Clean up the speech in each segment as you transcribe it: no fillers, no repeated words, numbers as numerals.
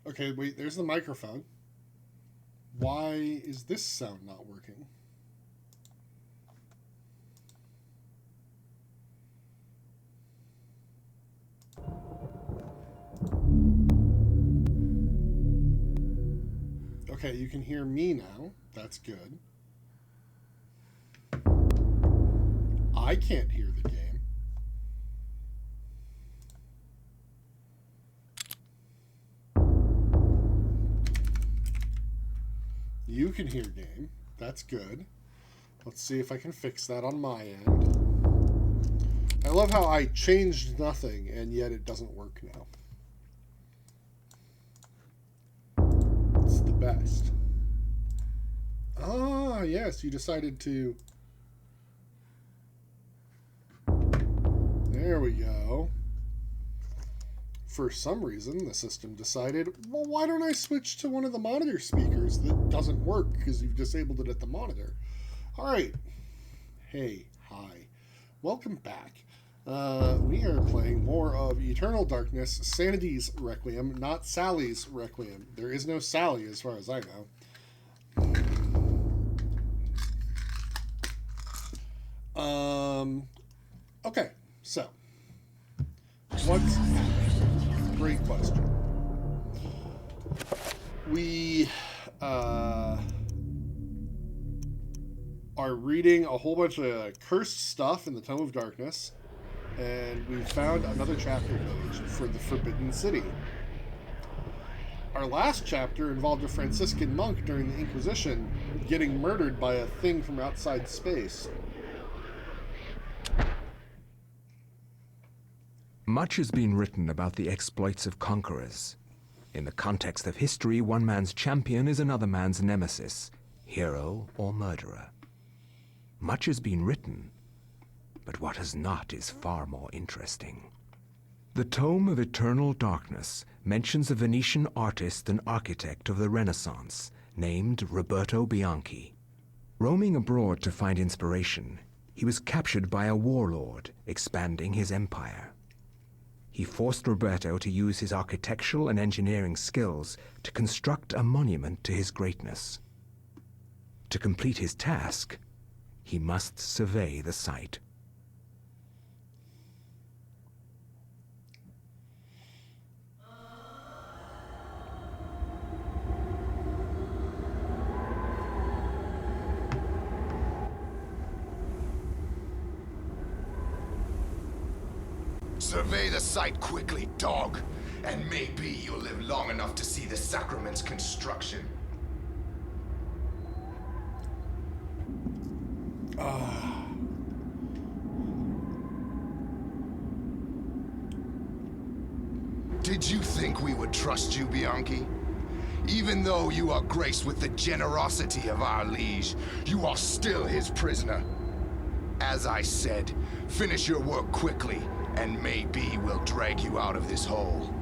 Okay, wait, there's the microphone. Why is this sound not working? Okay, you can hear me now. That's good. I can't hear the game. You can hear game. That's good. Let's see if I can fix that on my end. I love how I changed nothing and yet it doesn't work now. It's the best. Ah, yes, you decided to... There we go. For some reason, the system decided, well, why don't I switch to one of the monitor speakers that doesn't work because you've disabled it at the monitor. All right. Hey, hi. Welcome back. We are playing more of Eternal Darkness, Sanity's Requiem, not Sally's Requiem. There is no Sally as far as I know. Okay, so what's great question. We are reading a whole bunch of cursed stuff in the Tome of Darkness, and we found another chapter page for the Forbidden City. Our last chapter involved a Franciscan monk during the Inquisition getting murdered by a thing from outside space. Much has been written about the exploits of conquerors. In the context of history, one man's champion is another man's nemesis, hero or murderer. Much has been written, but what has not is far more interesting. The Tome of Eternal Darkness mentions a Venetian artist and architect of the Renaissance named Roberto Bianchi. Roaming abroad to find inspiration, he was captured by a warlord expanding his empire. He forced Roberto to use his architectural and engineering skills to construct a monument to his greatness. To complete his task, he must survey the site. Survey the site quickly, dog, and maybe you'll live long enough to see the sacrament's construction. Did you think we would trust you, Bianchi? Even though you are graced with the generosity of our liege, you are still his prisoner. As I said, finish your work quickly, and maybe we'll drag you out of this hole.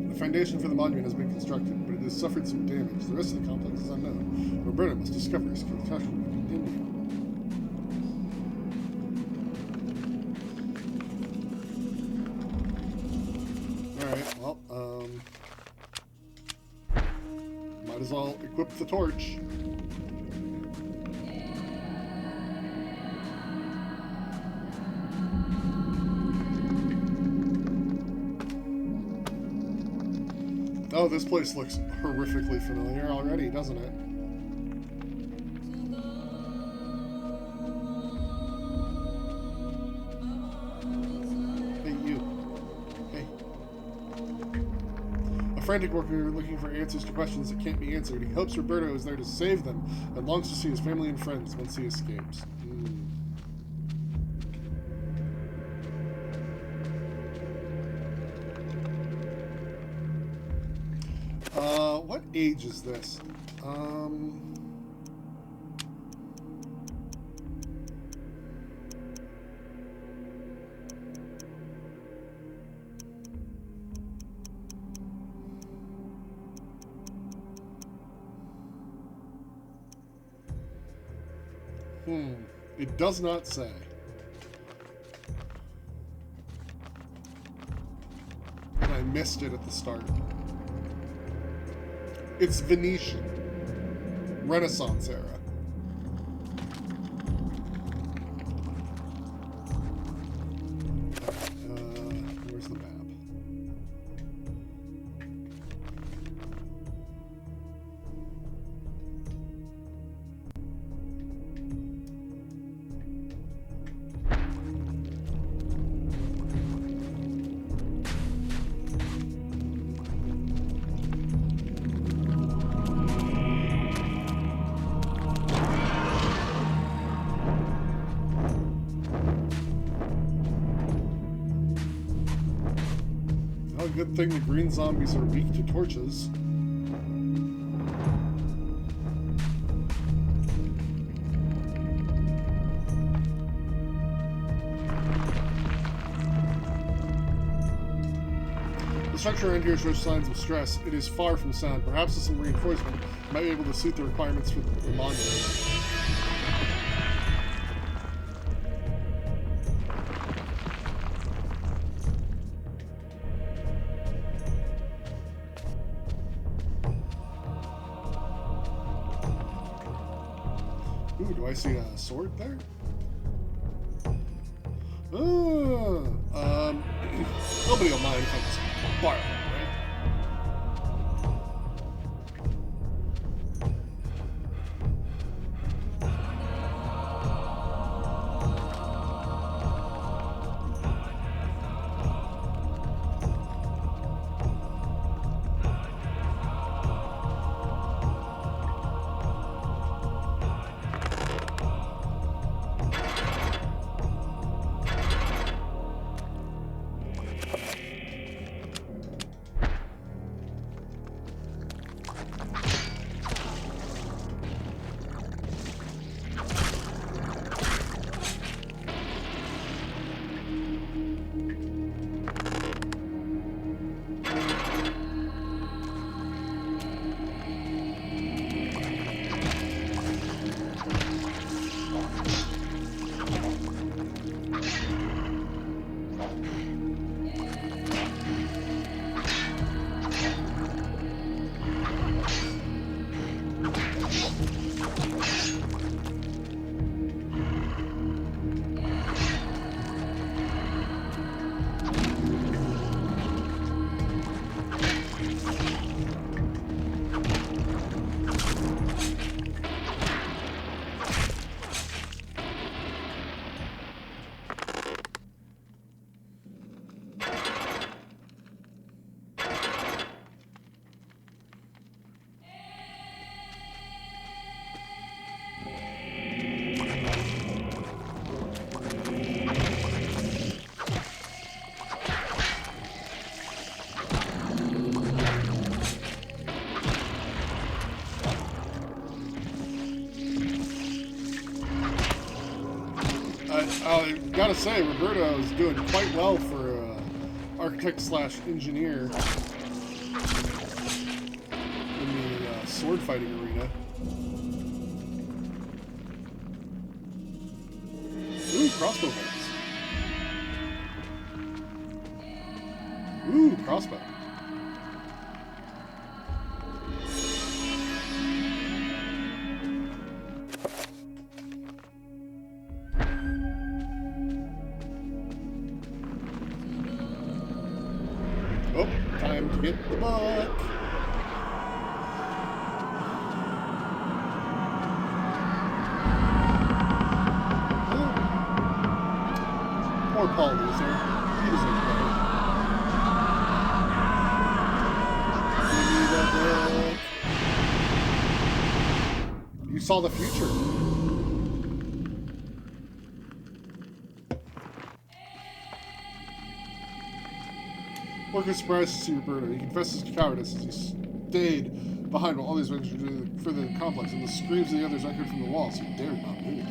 The foundation for the monument has been constructed, but it has suffered some damage. The rest of the complex is unknown. Roberto must discover his construction and continue. Alright, well, might as well equip the torch. Oh, this place looks horrifically familiar already, doesn't it? Hey, you. Hey. A frantic worker looking for answers to questions that can't be answered. He hopes Roberto is there to save them and longs to see his family and friends once he escapes. What age is this? It does not say. And I missed it at the start. It's Venetian. Renaissance era. Where's the map? Good thing the green zombies are weak to torches. The structure around here shows signs of stress. It is far from sound. Perhaps with some reinforcement, might be able to suit the requirements for the monitor. Ooh, do I see a sword there? Nobody will mind if I just borrow it, right? I gotta say, Roberto is doing quite well for architect slash engineer in the sword fighting arena. Ooh, crossbow bolts. Ooh, crossbow. Oh, time to get the book. Poor Paul Loser. He deserves better. Give me the book. You saw the future. Orc is surprised to see Roberto. He confesses to cowardice as he stayed Behind all these wings are further the complex, and the screams of the others echoed from the walls. He dared not move.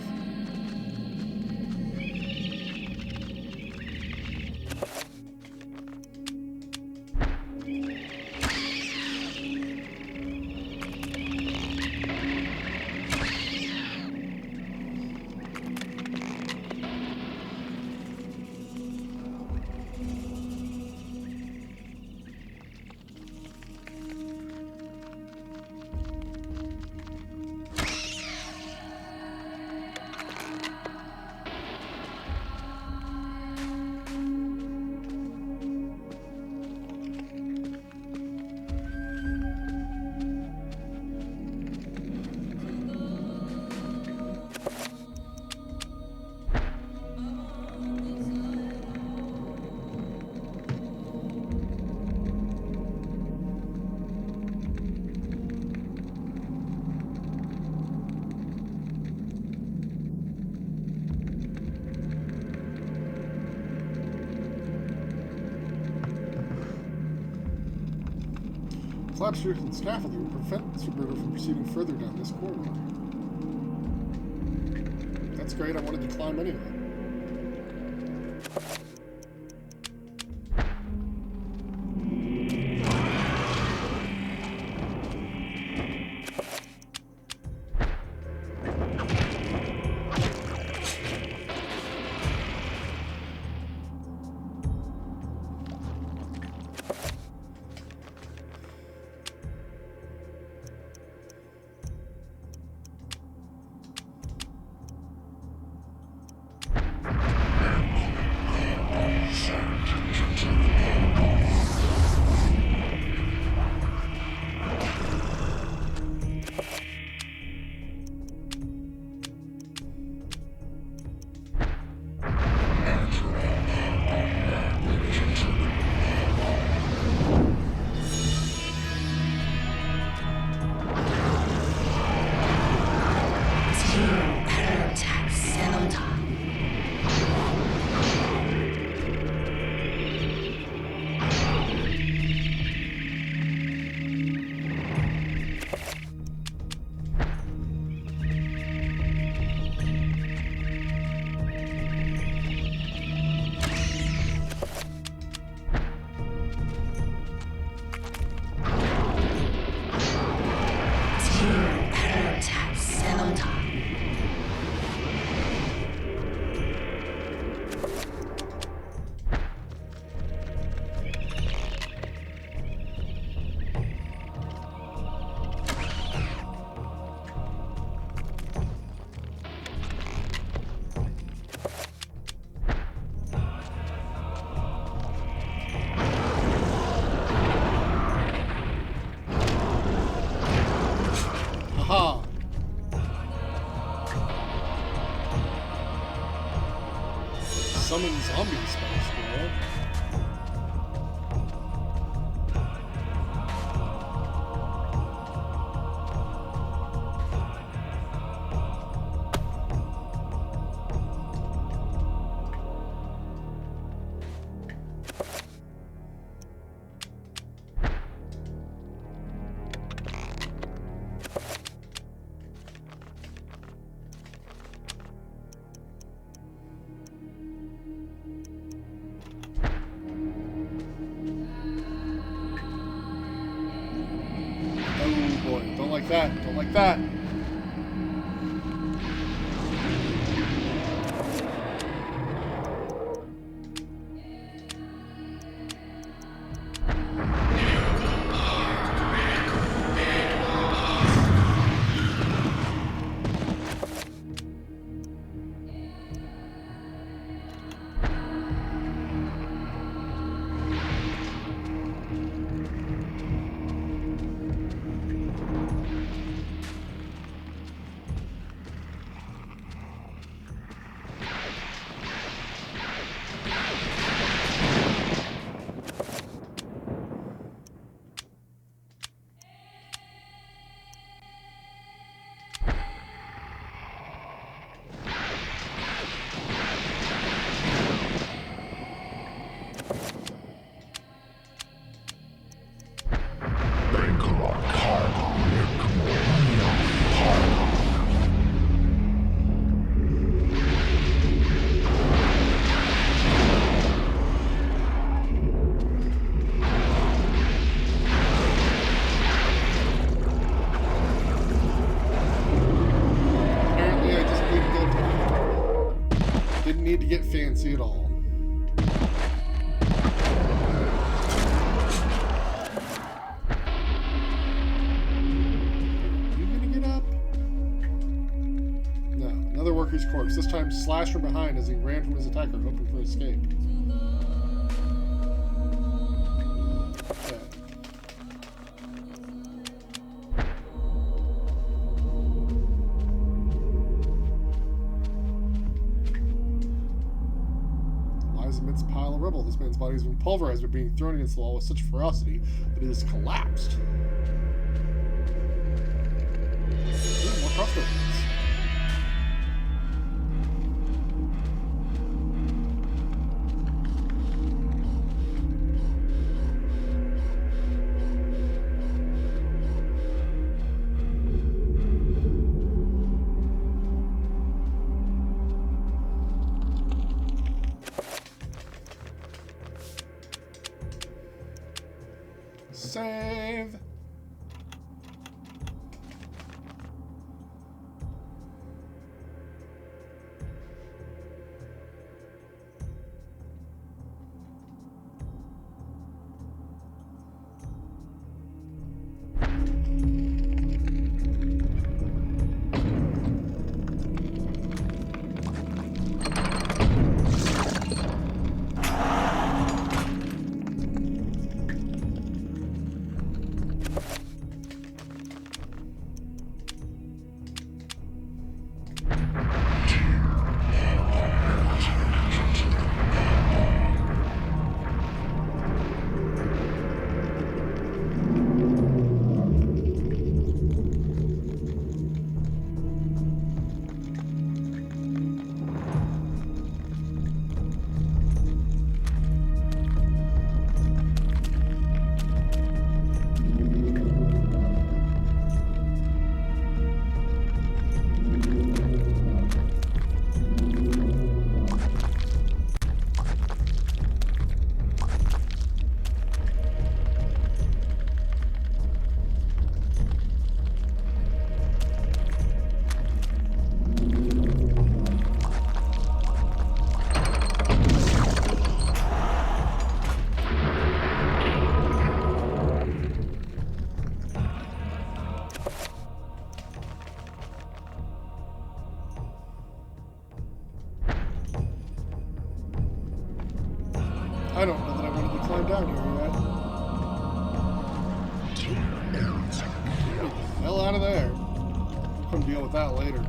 Collapsed roof and scaffolding will prevent Roberto from proceeding further down this corridor. That's great, I wanted to climb anyway. Haha! Summon zombie spell scroll. Oh boy, don't like that, don't like that. see it all. You gonna get up? No. Another worker's corpse, this time slashed from behind as he ran from his attacker, hoping for escape. Okay. Lies amidst a pile of rubble. This man's body has been pulverized by being thrown against the wall with such ferocity that it has collapsed. Ooh, more crossbow bolts. Save. I don't know that I wanted to climb down here yet. Get the hell out of there. We'll come deal with that later.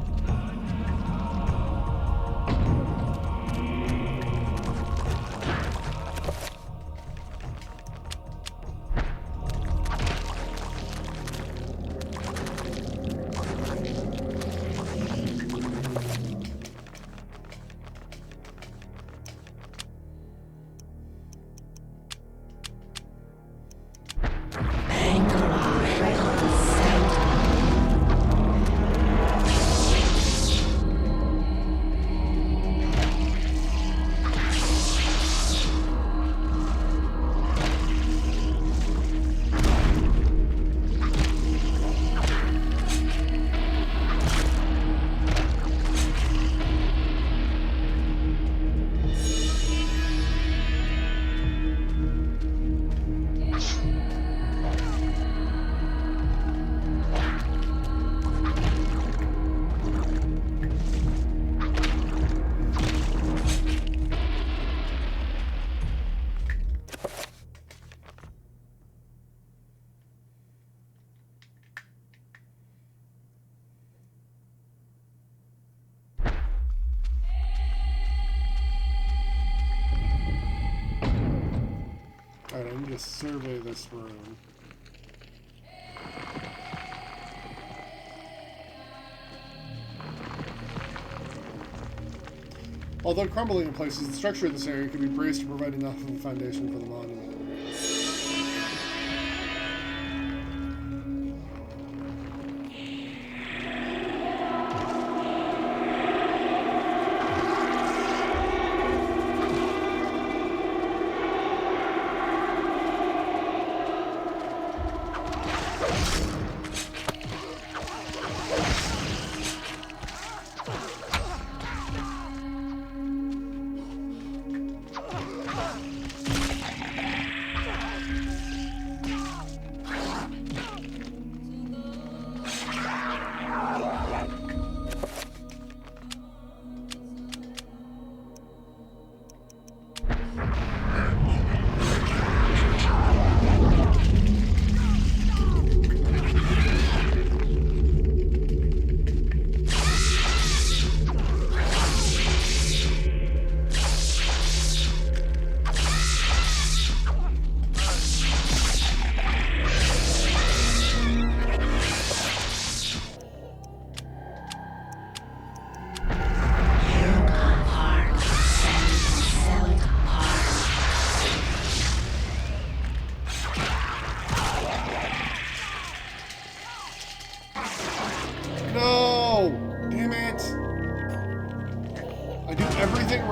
Alright, I need to survey this room. Although crumbling in places, the structure of this area could be braced to provide enough of a foundation for the monument.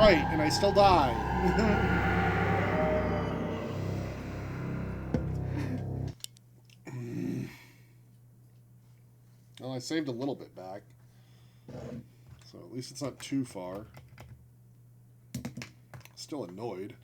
right, and I still die. Well, I saved a little bit back. So at least it's not too far. Still annoyed.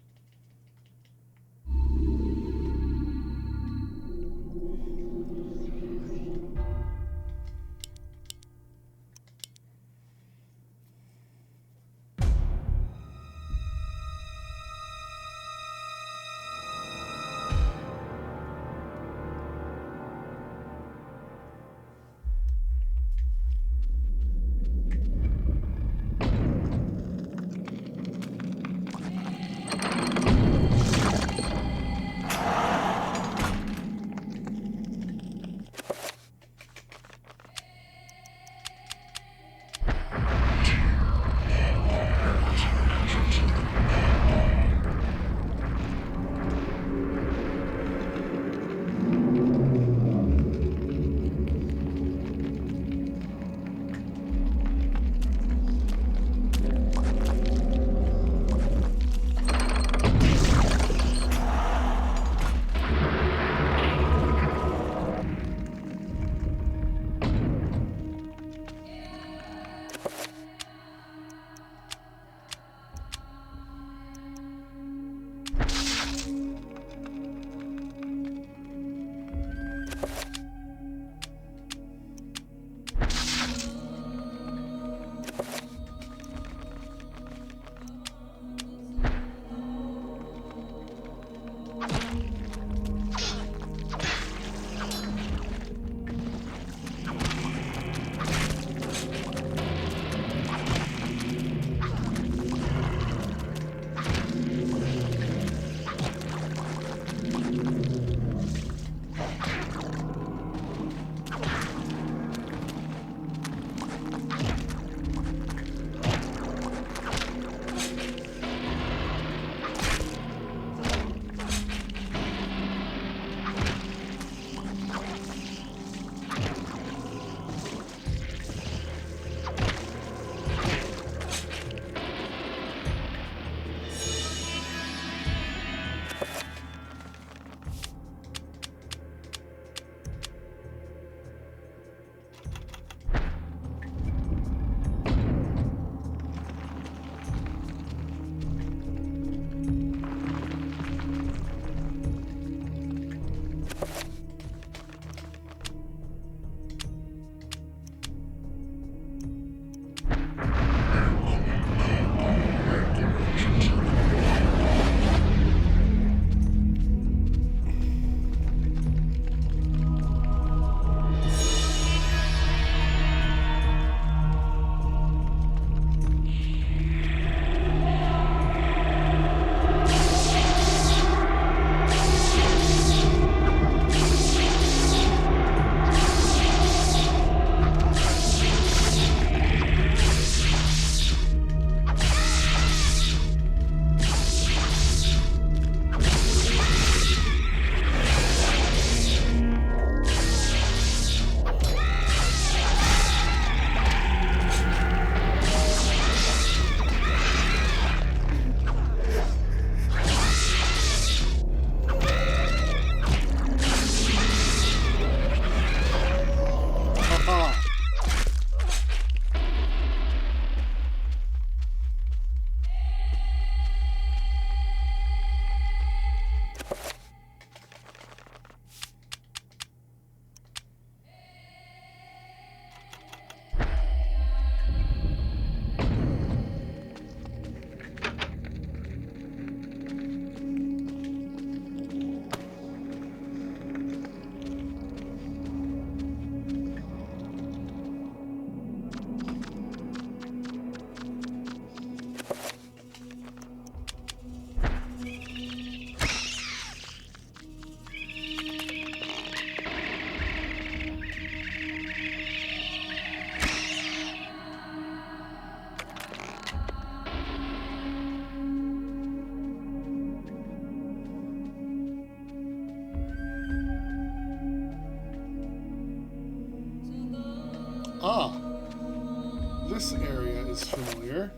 Ah, this area is familiar.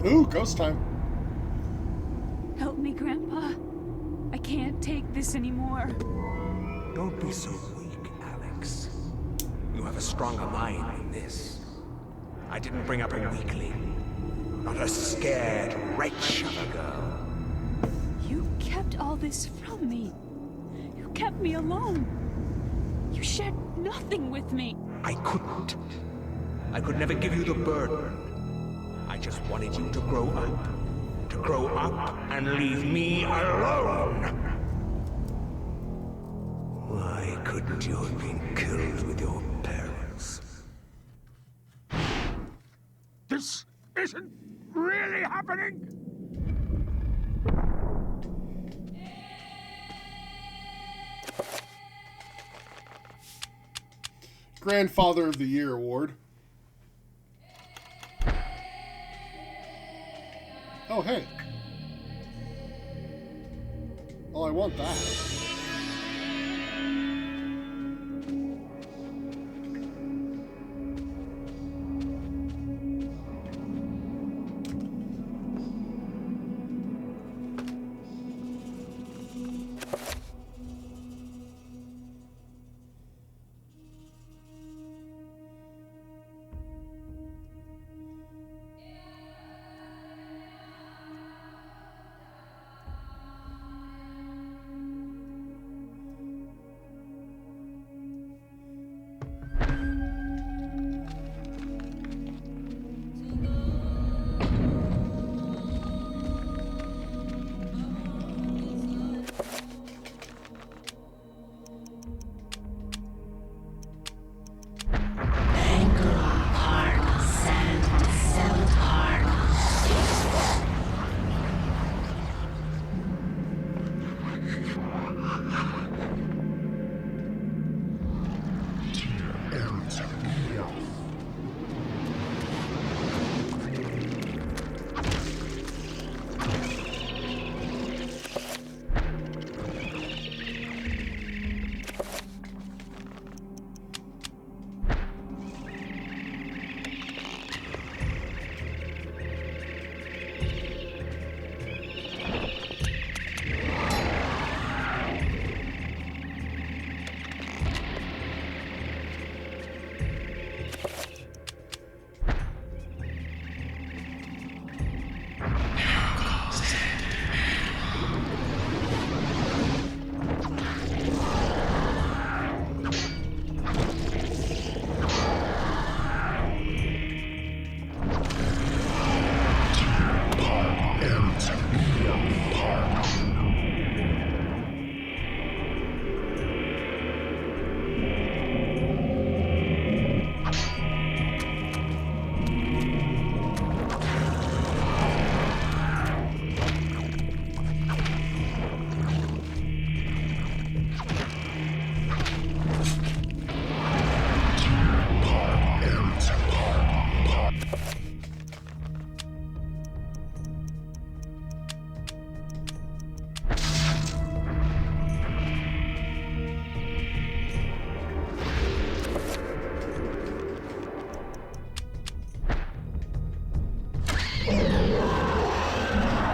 Ooh, ghost time. Help me, Grandpa. I can't take this anymore. Don't be so weak, Alex. You have a stronger mind than this. I didn't bring up a weakling. Not a scared wretch of a girl. You kept all this from me. You kept me alone. You shared nothing with me. I couldn't. I could never give you the burden. I just wanted you to grow up. To grow up and leave me alone. Why couldn't you have been killed with your parents? This isn't really happening! Grandfather of the Year award. Oh, hey. Well, I want that.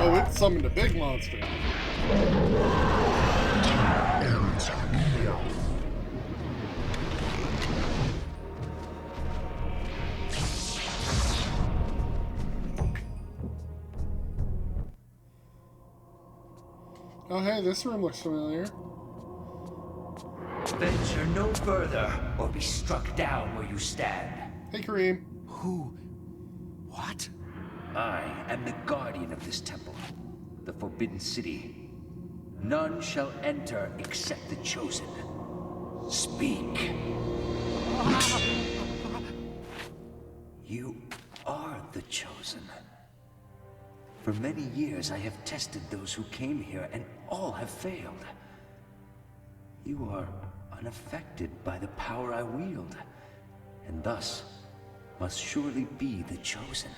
Oh, it summoned a big monster. Oh, hey, this room looks familiar. Venture no further, or be struck down where you stand. Hey, Kareem. Who? What? I am the guardian of this temple, the Forbidden City. None shall enter except the chosen. Speak. You are the chosen. For many years I have tested those who came here, and all have failed. You are unaffected by the power I wield, and thus must surely be the chosen.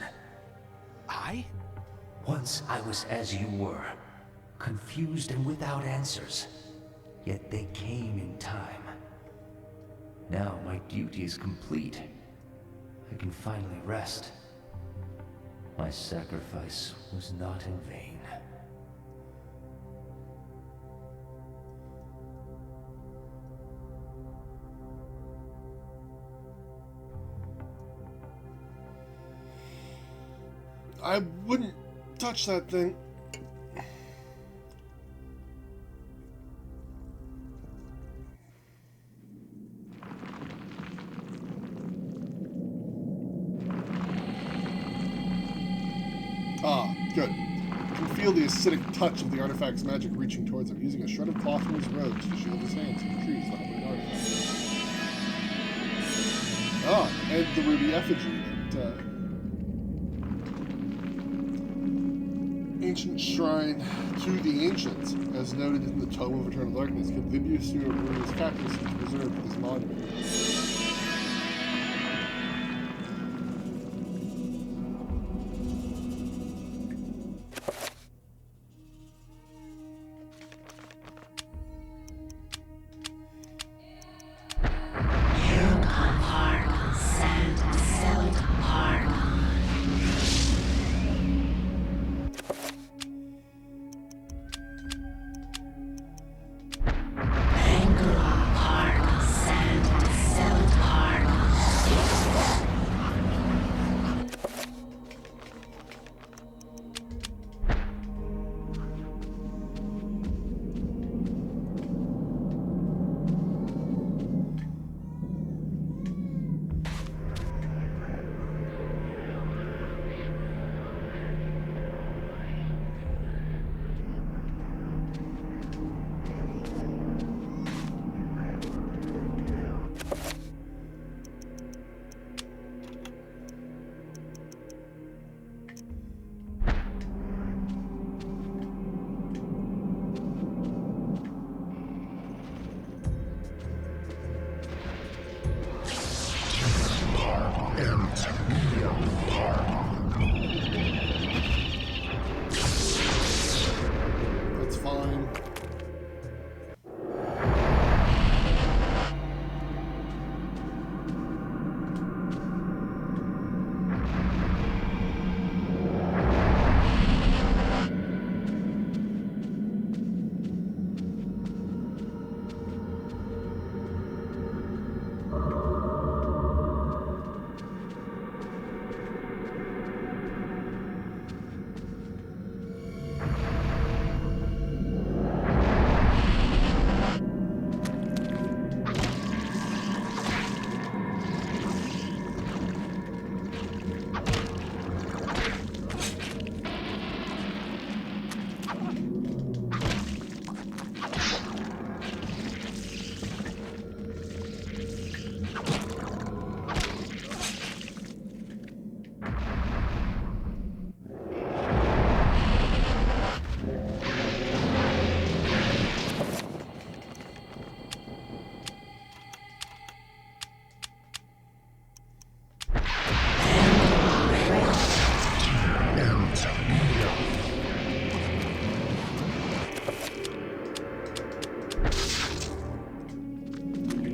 I? Once I was as you were, confused and without answers. Yet they came in time. Now my duty is complete. I can finally rest. My sacrifice was not in vain. I wouldn't touch that thing. Ah, good. You can feel the acidic touch of the artifact's magic reaching towards him, using a shred of cloth from his robes to shield his hands from the trees the hovering artifact. Ah, and the ruby effigy that, ancient shrine to the ancients, as noted in the Tome of Eternal Darkness, contributes to a ruinous cactus which preserved this monument. That's fine.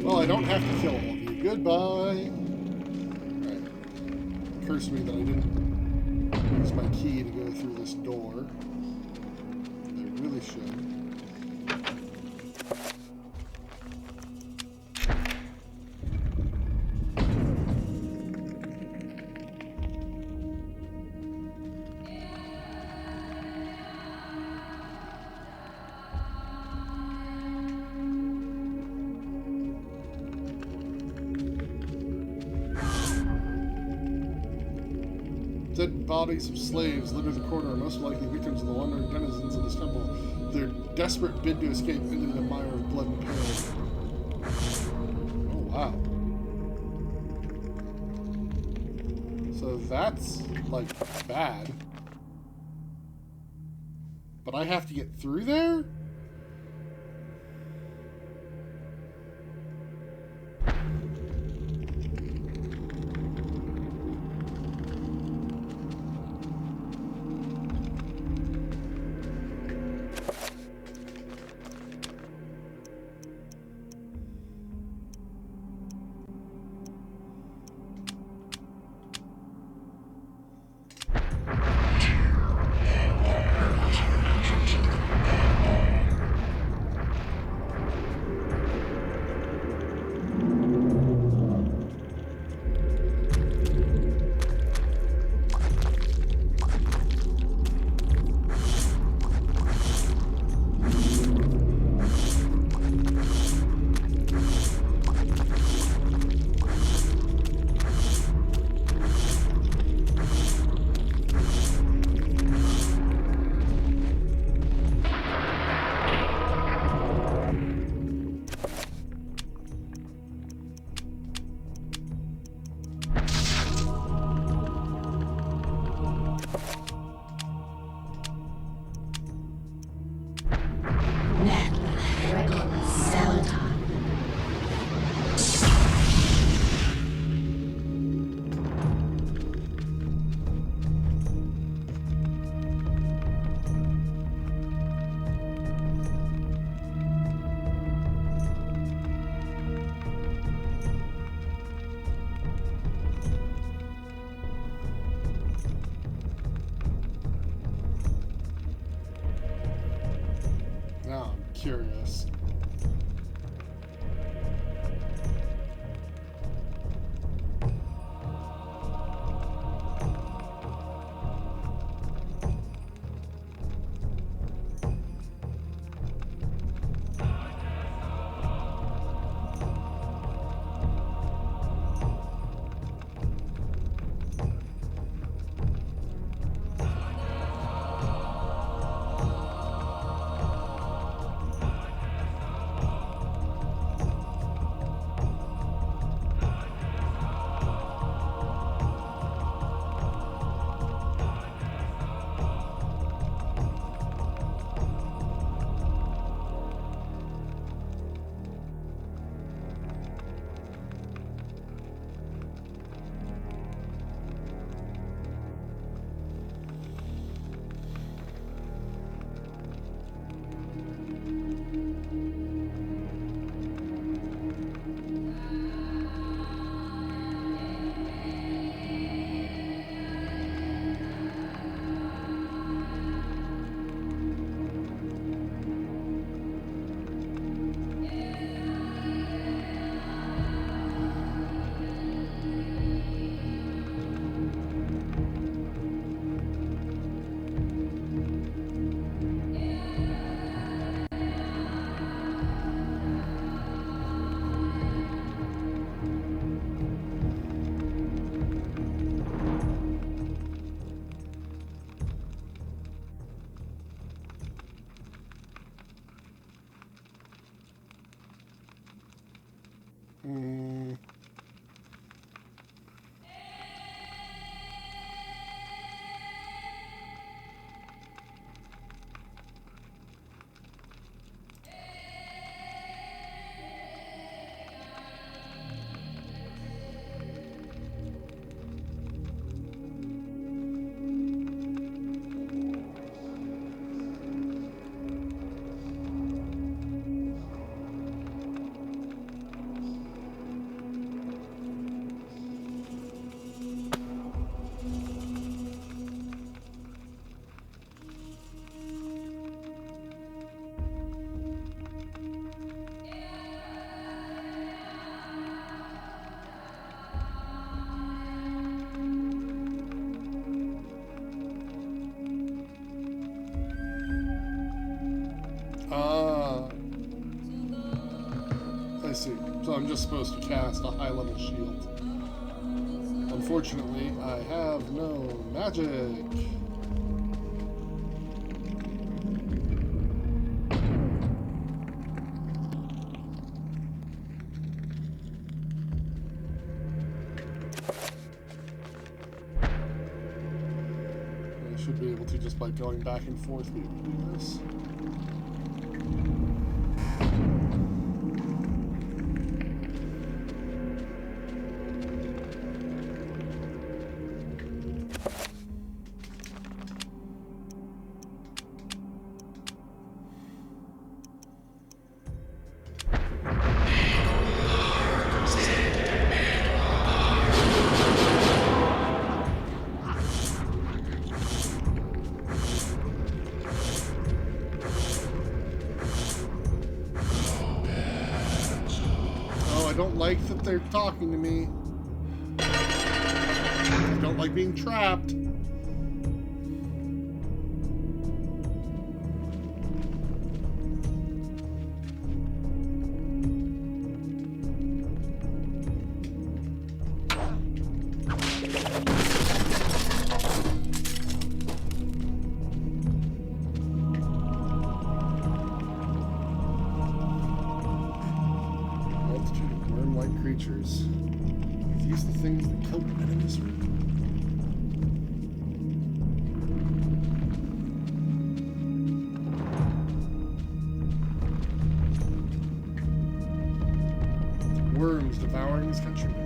Well, I don't have to kill all of you. Goodbye. Alright. Curse me that I didn't use my key to go through this door. I really should. Dead bodies of slaves litter the corner, most likely victims of the wandering denizens of this temple. Their desperate bid to escape ended in a mire of blood and pain. Oh, wow. So that's, like, bad. But I have to get through there? curious. Mm. Ah, I see. So I'm just supposed to cast a high-level shield. Unfortunately, I have no magic. I should be able to, just by going back and forth, be able to do this. I don't like that they're talking to me. I don't like being trapped. Creatures. Are these the things that killed enemies? Worms devouring his countrymen.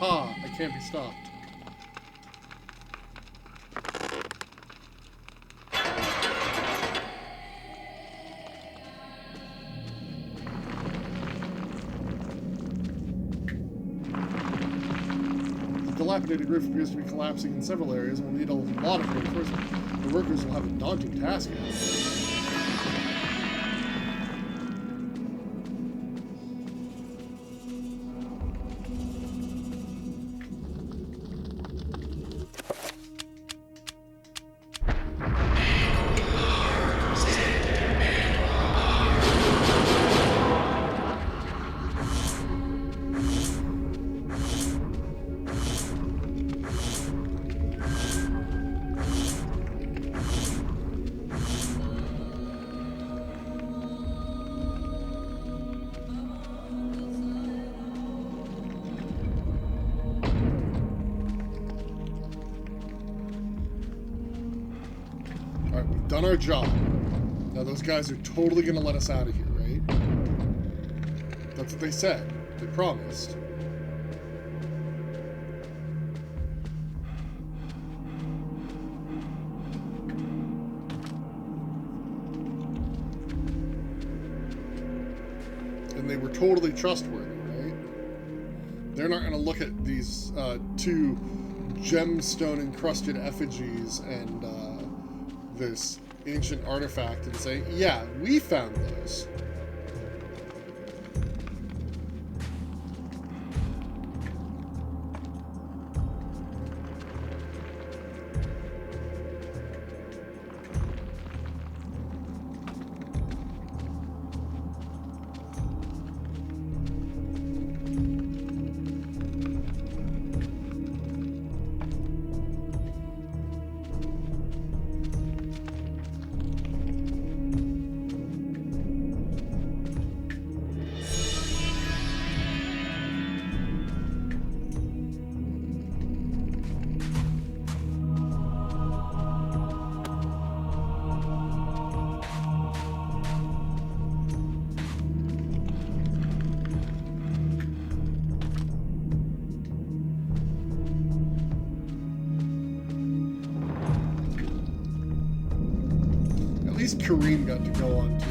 Aha! I can't be stopped. The dilapidated roof appears to be collapsing in several areas and will need a lot of reinforcement. The workers will have a daunting task ahead. Alright, we've done our job. Now those guys are totally gonna let us out of here, right? That's what they said. They promised. And they were totally trustworthy, right? They're not gonna look at these two gemstone encrusted effigies and this ancient artifact and say, yeah, we found those. At least Kareem got to go on to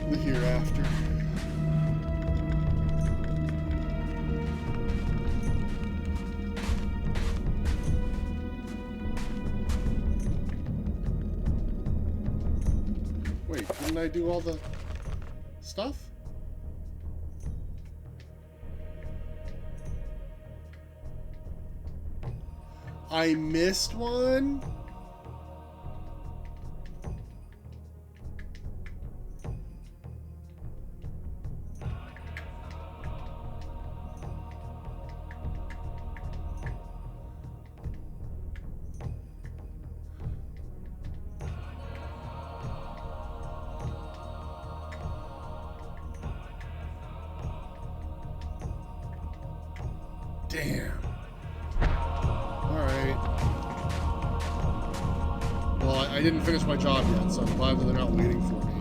the hereafter. Wait, didn't I do all the stuff? I missed one? Damn. Alright. Well, I didn't finish my job yet, so I'm glad that they're not waiting for me.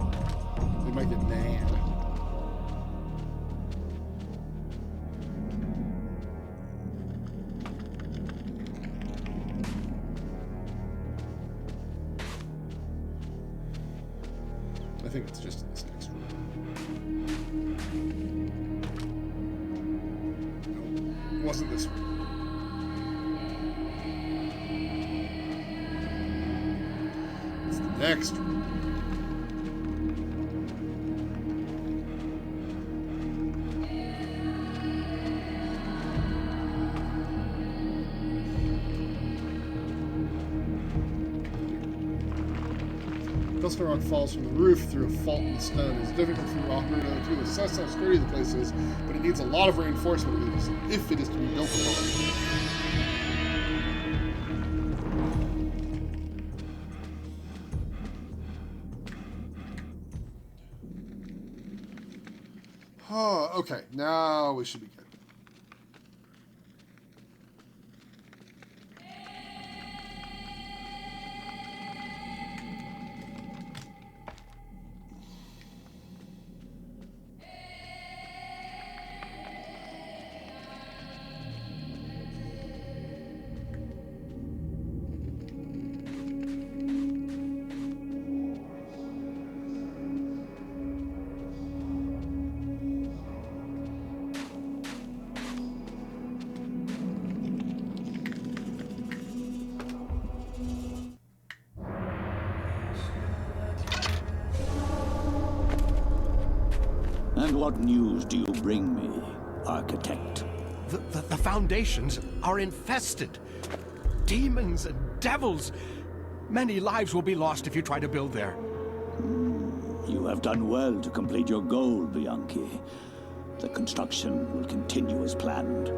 They might get mad. I think it's just in this next room. No, it wasn't this one. It's the next one. Dust and rock falls from the roof through a fault in the stone. It's difficult for the operator to assess how sturdy the place is, but it needs a lot of reinforcement if it is to be built upon. Oh, okay, now we should be good. And what news do you bring me, Architect? The Foundations are infested. Demons and devils. Many lives will be lost if you try to build there. You have done well to complete your goal, Bianchi. The construction will continue as planned.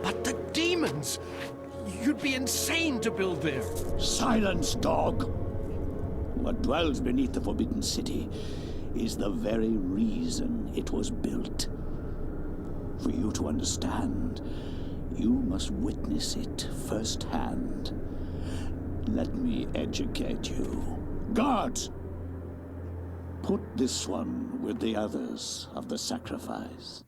But the demons! You'd be insane to build there. Silence, dog! What dwells beneath the Forbidden City is the very reason it was built. For you to understand, you must witness it firsthand. Let me educate you. Guards! Put this one with the others of the sacrifice.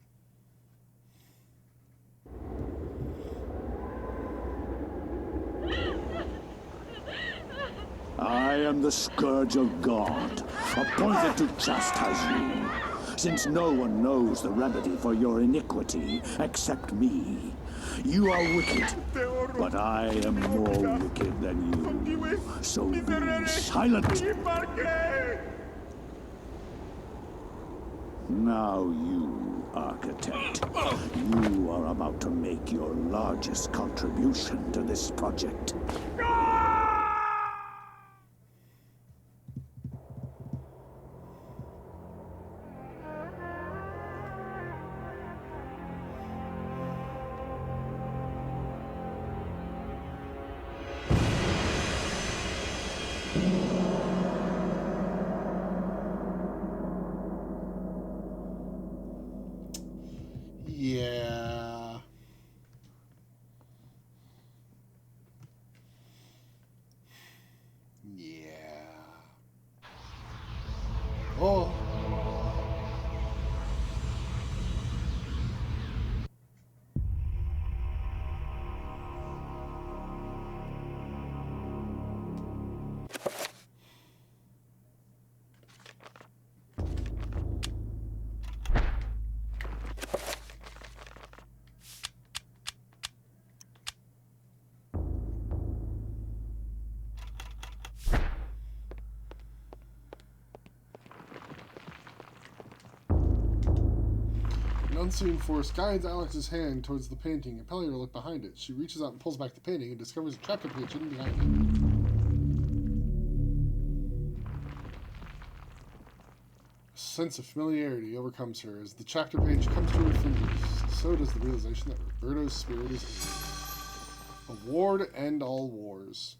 I am the Scourge of God, appointed to chastise you, since no one knows the remedy for your iniquity except me. You are wicked, but I am more wicked than you. So be silent. Now you, Architect, you are about to make your largest contribution to this project. Yeah. Yeah. Oh. An unseen force guides Alex's hand towards the painting, impelling her to look behind it. She reaches out and pulls back the painting and discovers a chapter page hidden behind it. A sense of familiarity overcomes her as the chapter page comes to her fingers. So does the realization that Roberto's spirit is in it. A war to end all wars.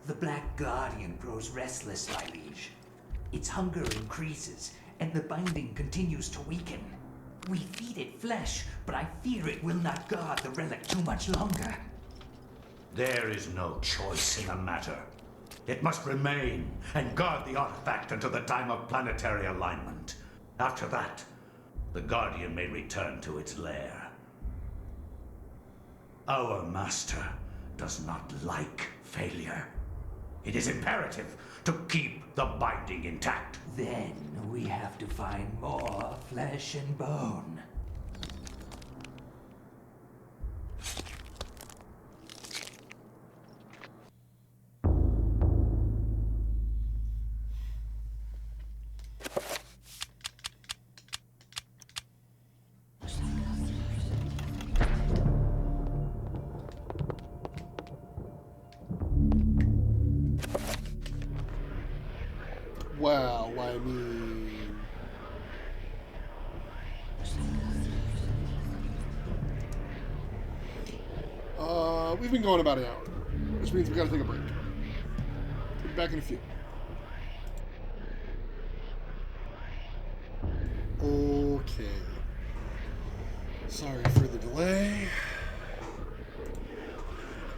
The Black Guardian grows restless, my liege. Its hunger increases, and the binding continues to weaken. We feed it flesh, but I fear it will not guard the relic too much longer. There is no choice in the matter. It must remain and guard the artifact until the time of planetary alignment. After that, the Guardian may return to its lair. Our master does not like failure. It is imperative to keep the binding intact. Then we have to find more flesh and bone. Well, I mean... we've been going about an hour, which means we gotta take a break. We'll be back in a few. Okay. Sorry for the delay.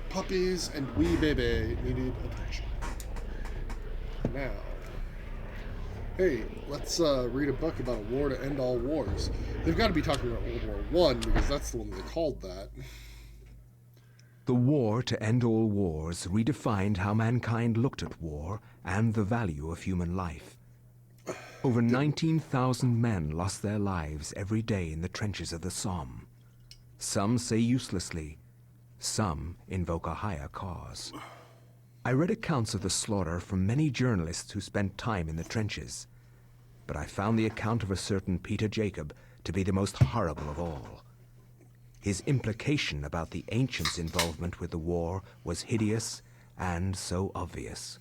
Puppies and wee baby needed attention. Now, hey, let's read a book about a war to end all wars. They've got to be talking about World War I, because that's the one that they called that. The War to End All Wars redefined how mankind looked at war and the value of human life. Over 19,000 men lost their lives every day in the trenches of the Somme. Some say uselessly, some invoke a higher cause. I read accounts of the slaughter from many journalists who spent time in the trenches, but I found the account of a certain Peter Jacob to be the most horrible of all. His implication about the ancients' involvement with the war was hideous and so obvious.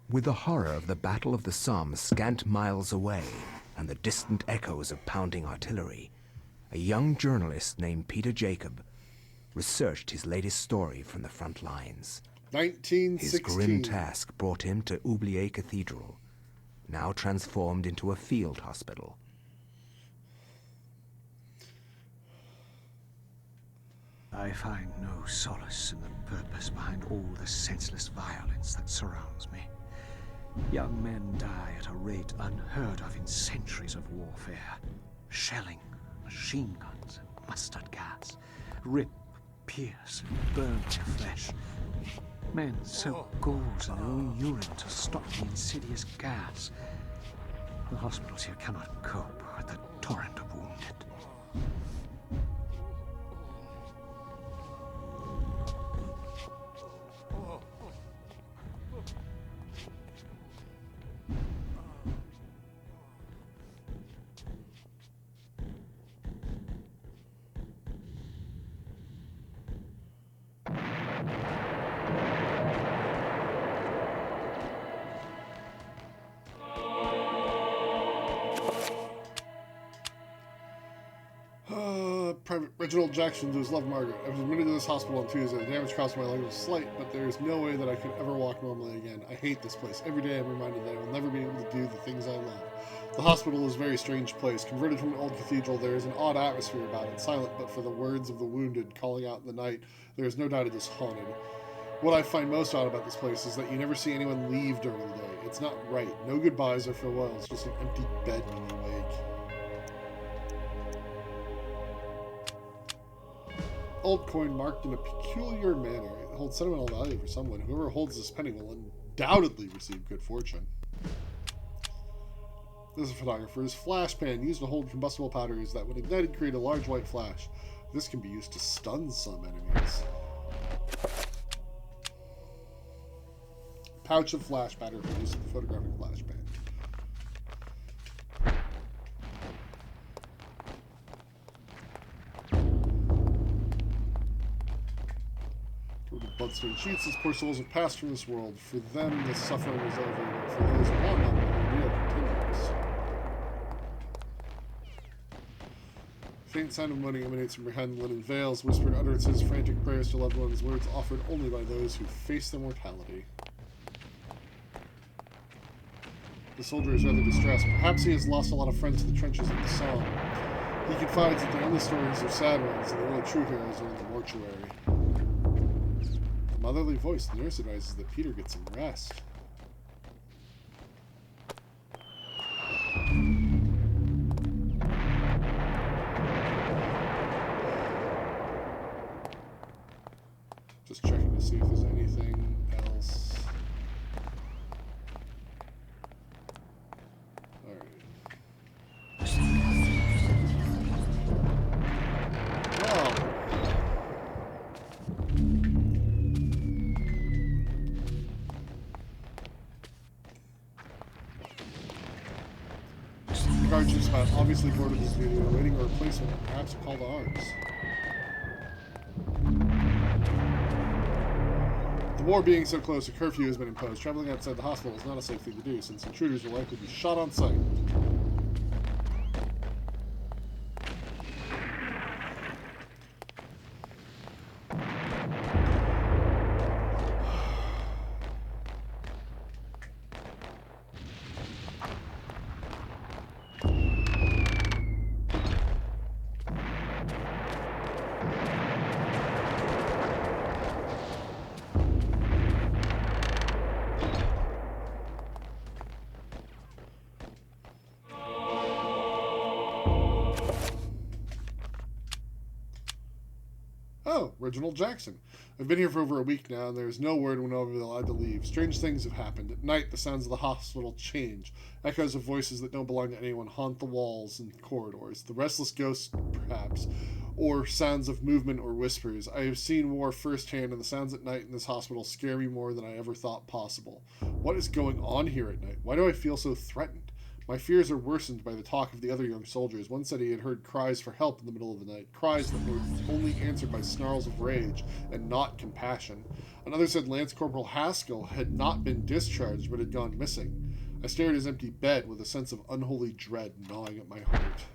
With the horror of the Battle of the Somme scant miles away and the distant echoes of pounding artillery, a young journalist named Peter Jacob researched his latest story from the front lines. 1916. His grim task brought him to Oubliette Cathedral, now transformed into a field hospital. I find no solace in the purpose behind all the senseless violence that surrounds me. Young men die at a rate unheard of in centuries of warfare. Shelling, machine guns, and mustard gas rip, pierce, and burn their flesh. Men soak gauze in their own urine to stop the insidious gas. The hospitals here cannot cope with the torrent of wounded. Private Reginald Jackson to his love, Margaret. I was admitted to this hospital on Tuesday. The damage caused to my leg was slight, but there is no way that I could ever walk normally again. I hate this place. Every day I'm reminded that I will never be able to do the things I love. The hospital is a very strange place. Converted from an old cathedral, there is an odd atmosphere about it. Silent, but for the words of the wounded calling out in the night, there is no doubt it is haunted. What I find most odd about this place is that you never see anyone leave during the day. It's not right. No goodbyes or farewells, just an empty bed when you wake. Old coin marked in a peculiar manner. It holds sentimental value for someone. Whoever holds this penny will undoubtedly receive good fortune. This is a photographer's flash pan used to hold combustible powders that, when ignited, create a large white flash. This can be used to stun some enemies. Pouch of flash powder for use in the photographic flash pan. Bloodstained sheets, these poor souls have passed from this world. For them, the suffering is over, but for those around them, the ordeal continues. Faint sound of moaning emanates from behind the linen veils, whispered utterances, frantic prayers to loved ones, words offered only by those who face their mortality. The soldier is rather distressed. Perhaps he has lost a lot of friends to the trenches of the Somme. He confides that the only stories are sad ones, and the only true heroes are in the mortuary. Motherly voice, the nurse advises that Peter get some rest. Just checking to see if there's anything else. Alright. Guards spot obviously bored of this video, awaiting a replacement, perhaps a call to arms. The war being so close, a curfew has been imposed. Traveling outside the hospital is not a safe thing to do, since intruders will likely be shot on sight. Oh, Reginald Jackson. I've been here for over a week now, and there is no word when I'll be allowed to leave. Strange things have happened. At night, the sounds of the hospital change. Echoes of voices that don't belong to anyone haunt the walls and corridors. The restless ghosts, perhaps, or sounds of movement or whispers. I have seen war firsthand, and the sounds at night in this hospital scare me more than I ever thought possible. What is going on here at night? Why do I feel so threatened? My fears are worsened by the talk of the other young soldiers. One said he had heard cries for help in the middle of the night, cries that were only answered by snarls of rage and not compassion. Another said Lance Corporal Haskell had not been discharged but had gone missing. I stared at his empty bed with a sense of unholy dread gnawing at my heart.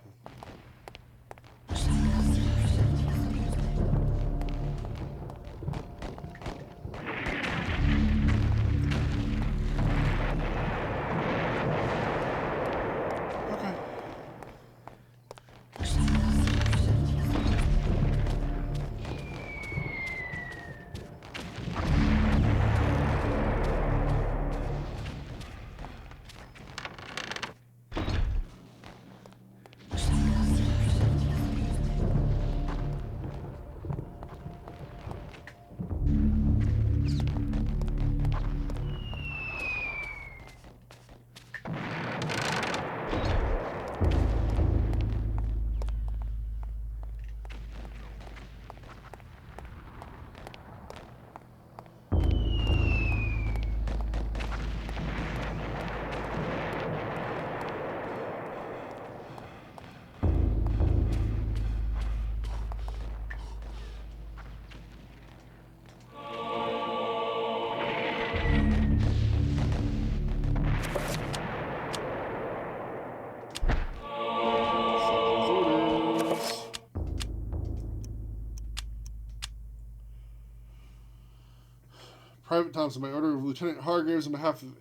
Private Thompson, by order of Lieutenant Hargraves, on behalf of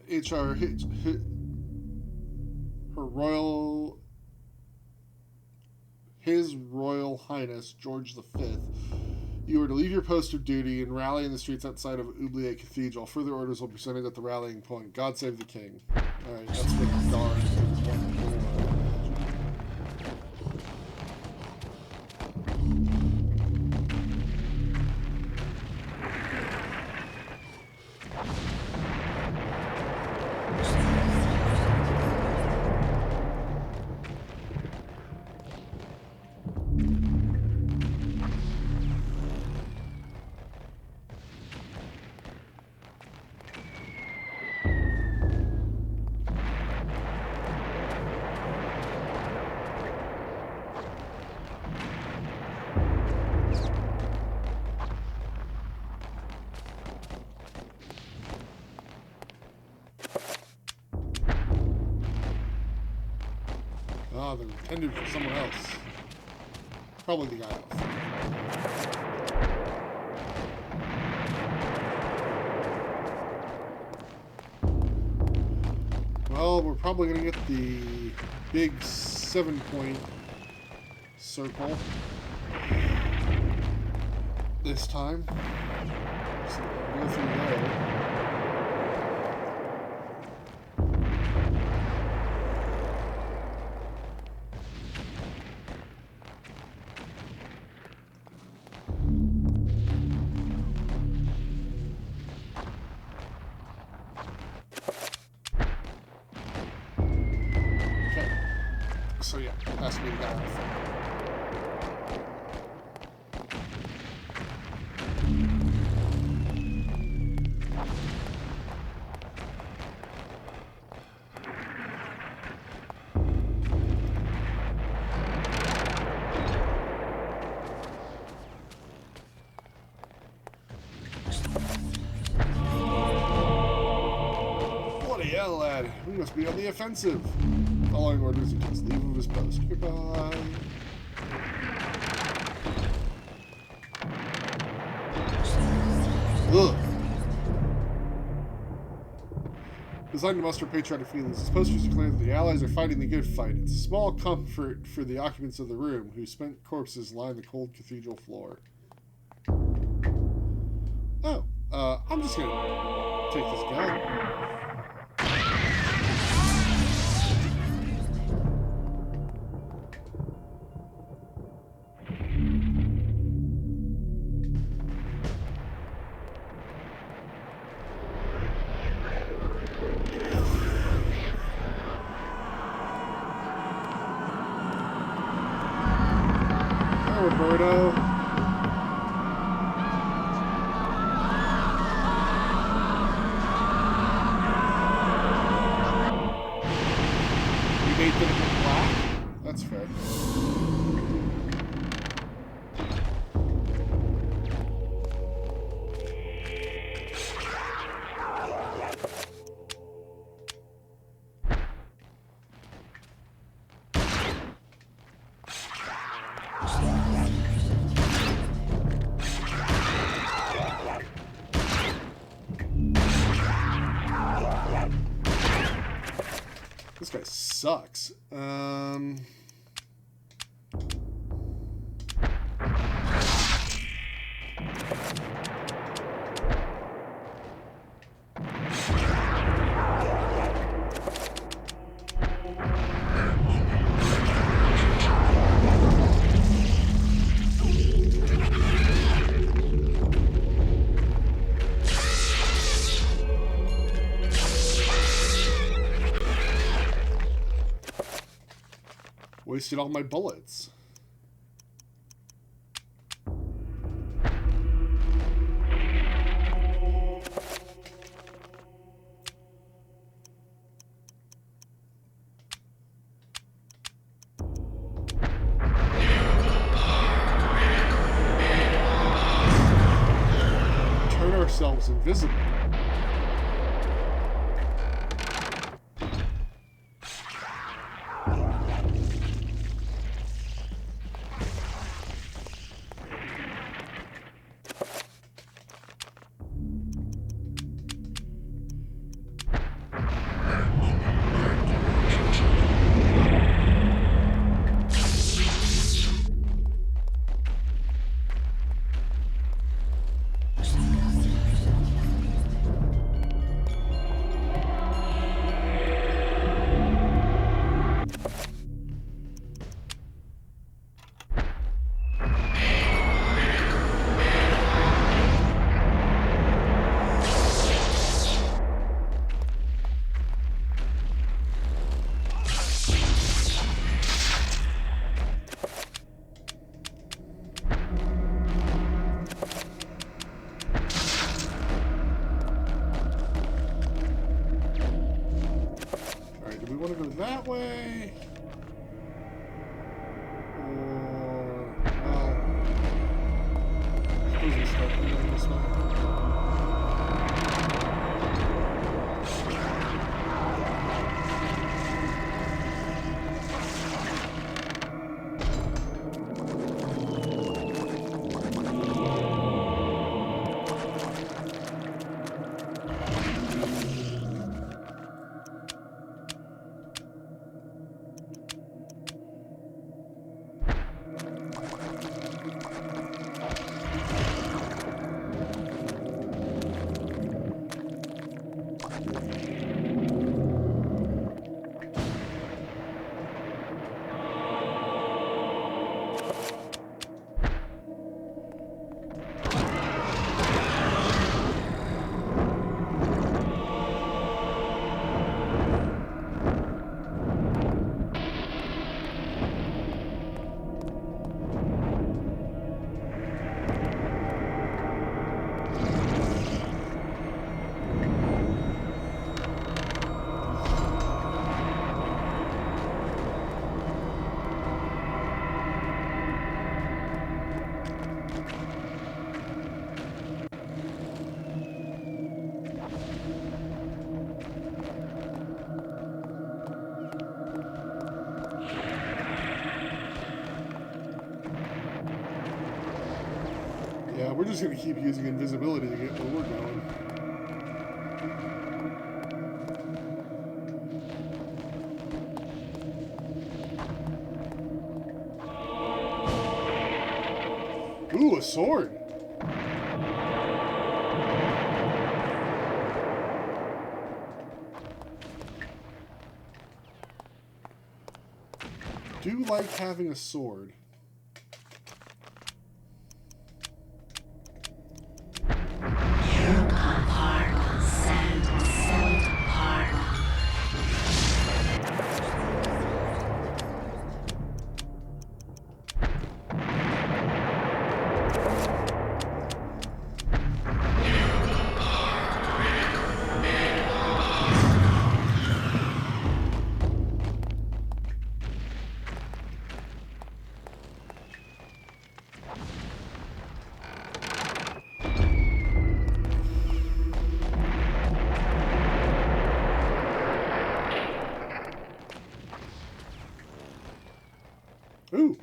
Her Royal... His Royal Highness George V, you are to leave your post of duty and rally in the streets outside of Oubliette Cathedral. Further orders will be presented at the rallying point. God save the king. Alright, that's for the guard. Ah, they're intended for someone else. Probably the guy else. Well, we're probably going to get the big 7-point circle this time. So we'll go through there. So yeah, it has to be the guy on the front. Bloody hell, lad. We must be on the offensive. Following orders, he takes leave of his post. Goodbye. Ugh. Designed to muster patriotic feelings, his posters declare that the Allies are fighting the good fight. It's a small comfort for the occupants of the room, whose spent corpses line the cold cathedral floor. Oh, I'm just gonna take this gun. We're weirdo. You made them in black? That's fair. This guy sucks. Wasted all my bullets. Turn ourselves invisible. Want to go that way? Or... well... I suppose we start going this way. Yeah, we're just going to keep using invisibility to get where we're going. Ooh, a sword. Do like having a sword. Ooh.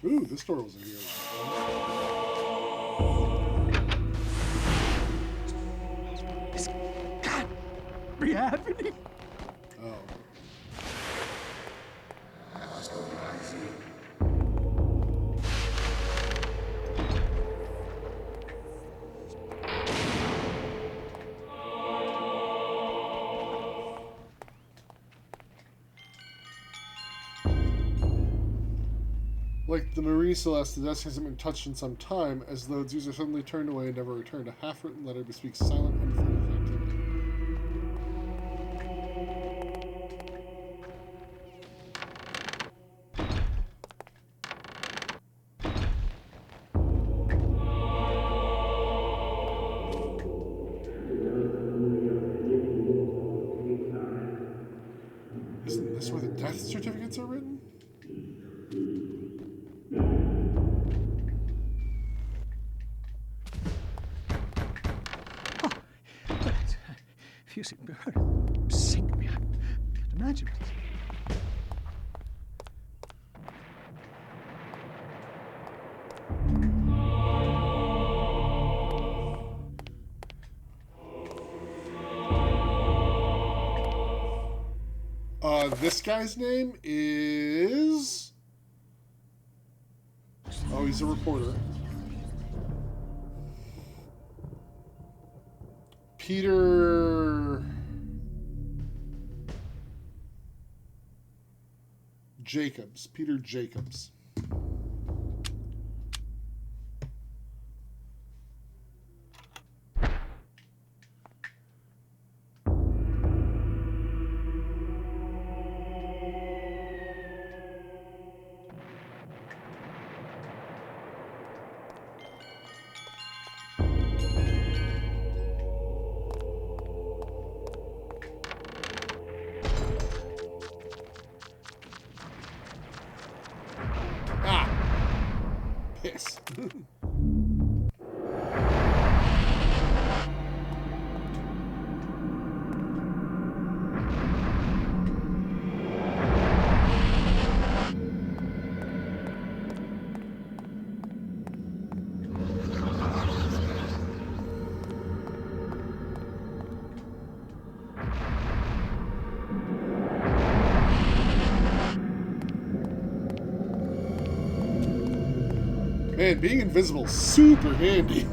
Ooh, this door wasn't here. This can't be happening. Oh. Like the Marie Celeste, the desk hasn't been touched in some time, as though its user suddenly turned away and never returned. A half-written letter bespeaks silent, unfinished activity. Isn't this where the death certificates are written? If you sink me, I can't imagine it. This guy's name is... Oh, he's a reporter. Peter... Jacobs. Peter Jacobs. Piss. Man, being invisible is super handy.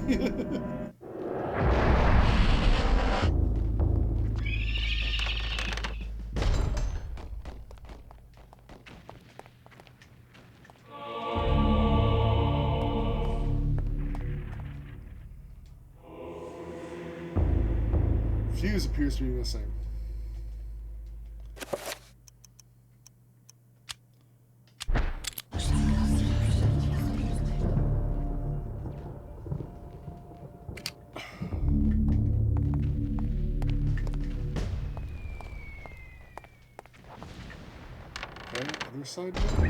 Fuse appears to be missing. Other side door?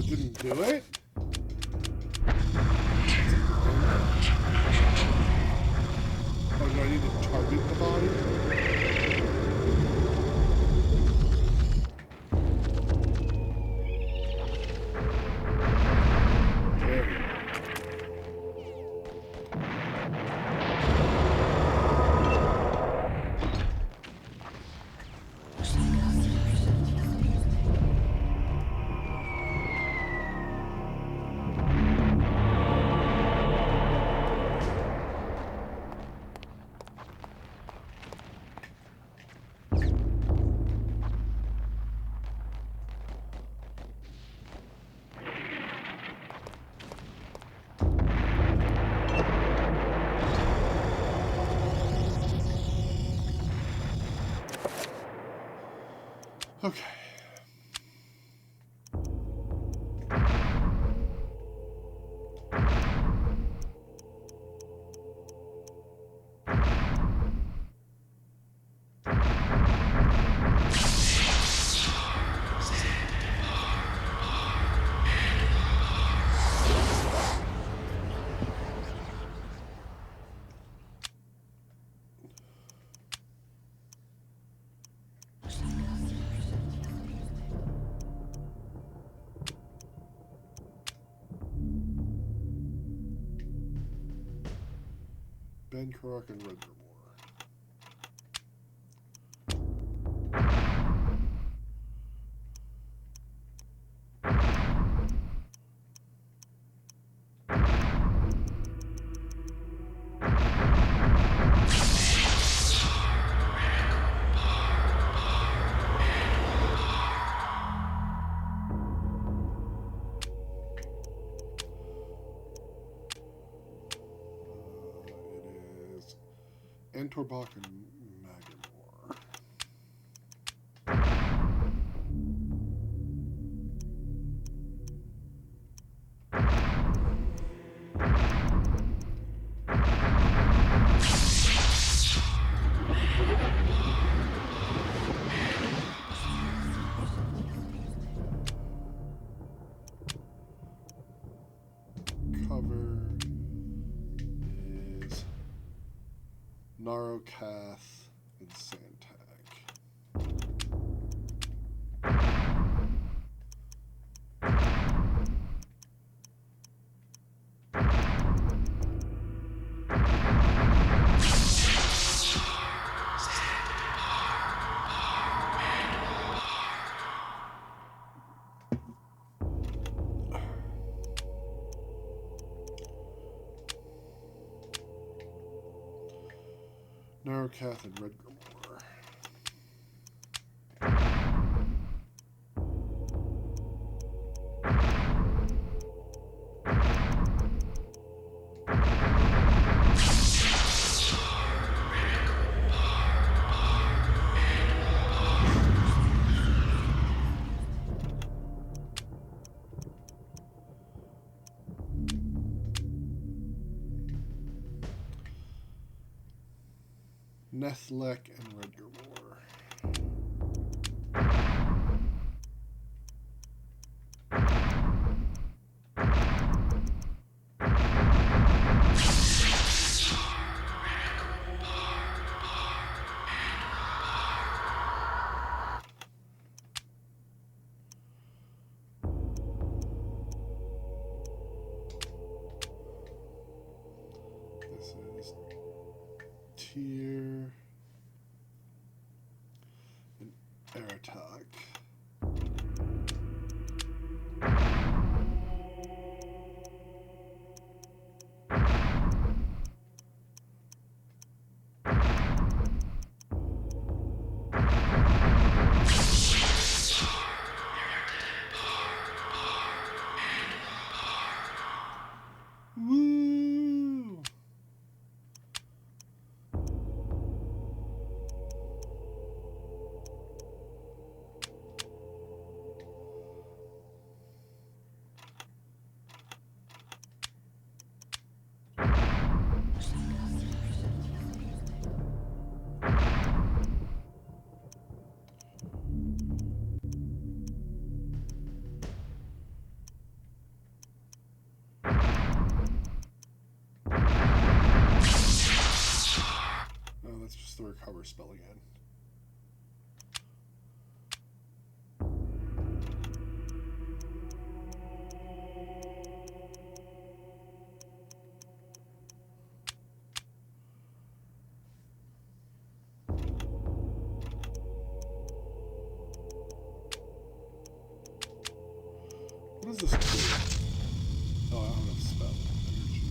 didn't do it? Oh, do I need to target the body? There we go. Okay. Ben Kroak and Redgermore. Entorbach and Magamore. Cover is Narokath and Santag. Narokath and Redgermore. Nethlek and Redgermore. This is Tyr and Eretag. Woo! recover spell again. What does this do? Oh, I don't have enough spell energy.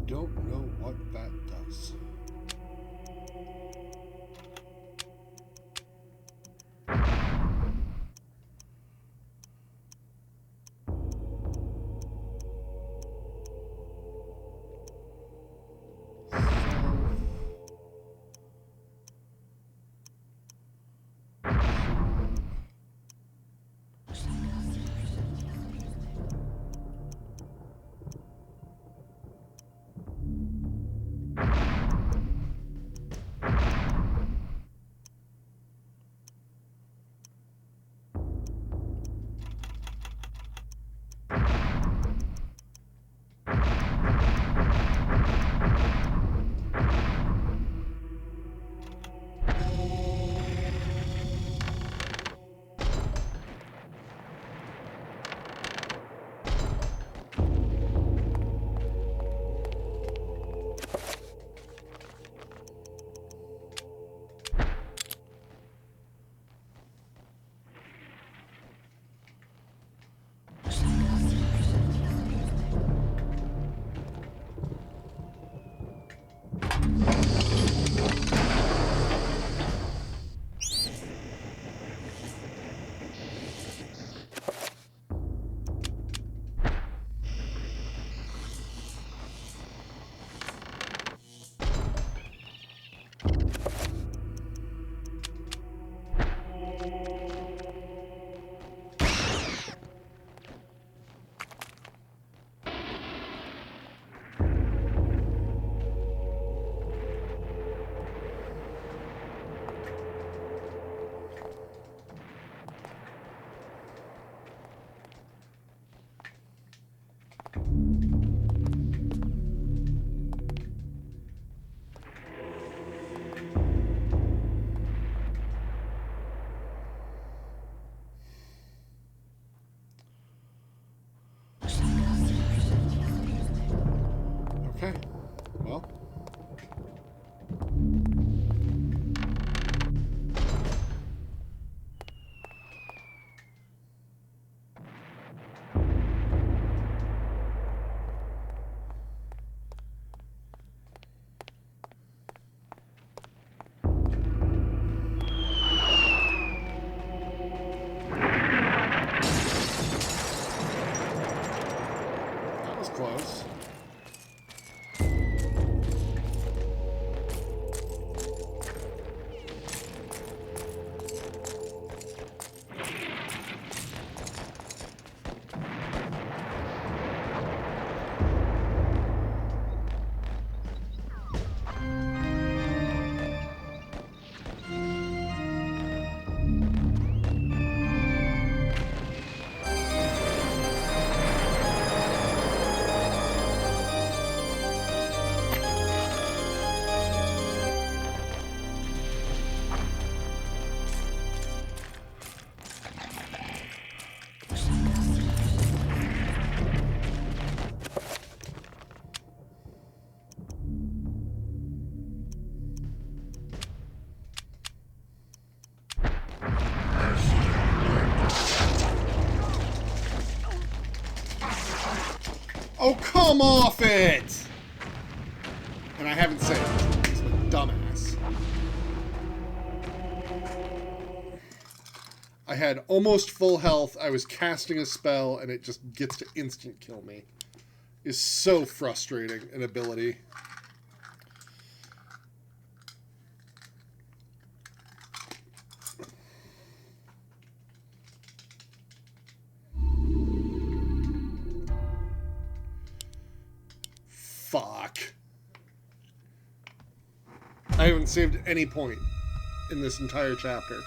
Don't know what that does. Okay, well. That was close. Oh, come off it! And I haven't saved. It's my dumbass. I had almost full health. I was casting a spell, and it just gets to instant kill me. It's so frustrating an ability. Fuck. I haven't saved at any point in this entire chapter.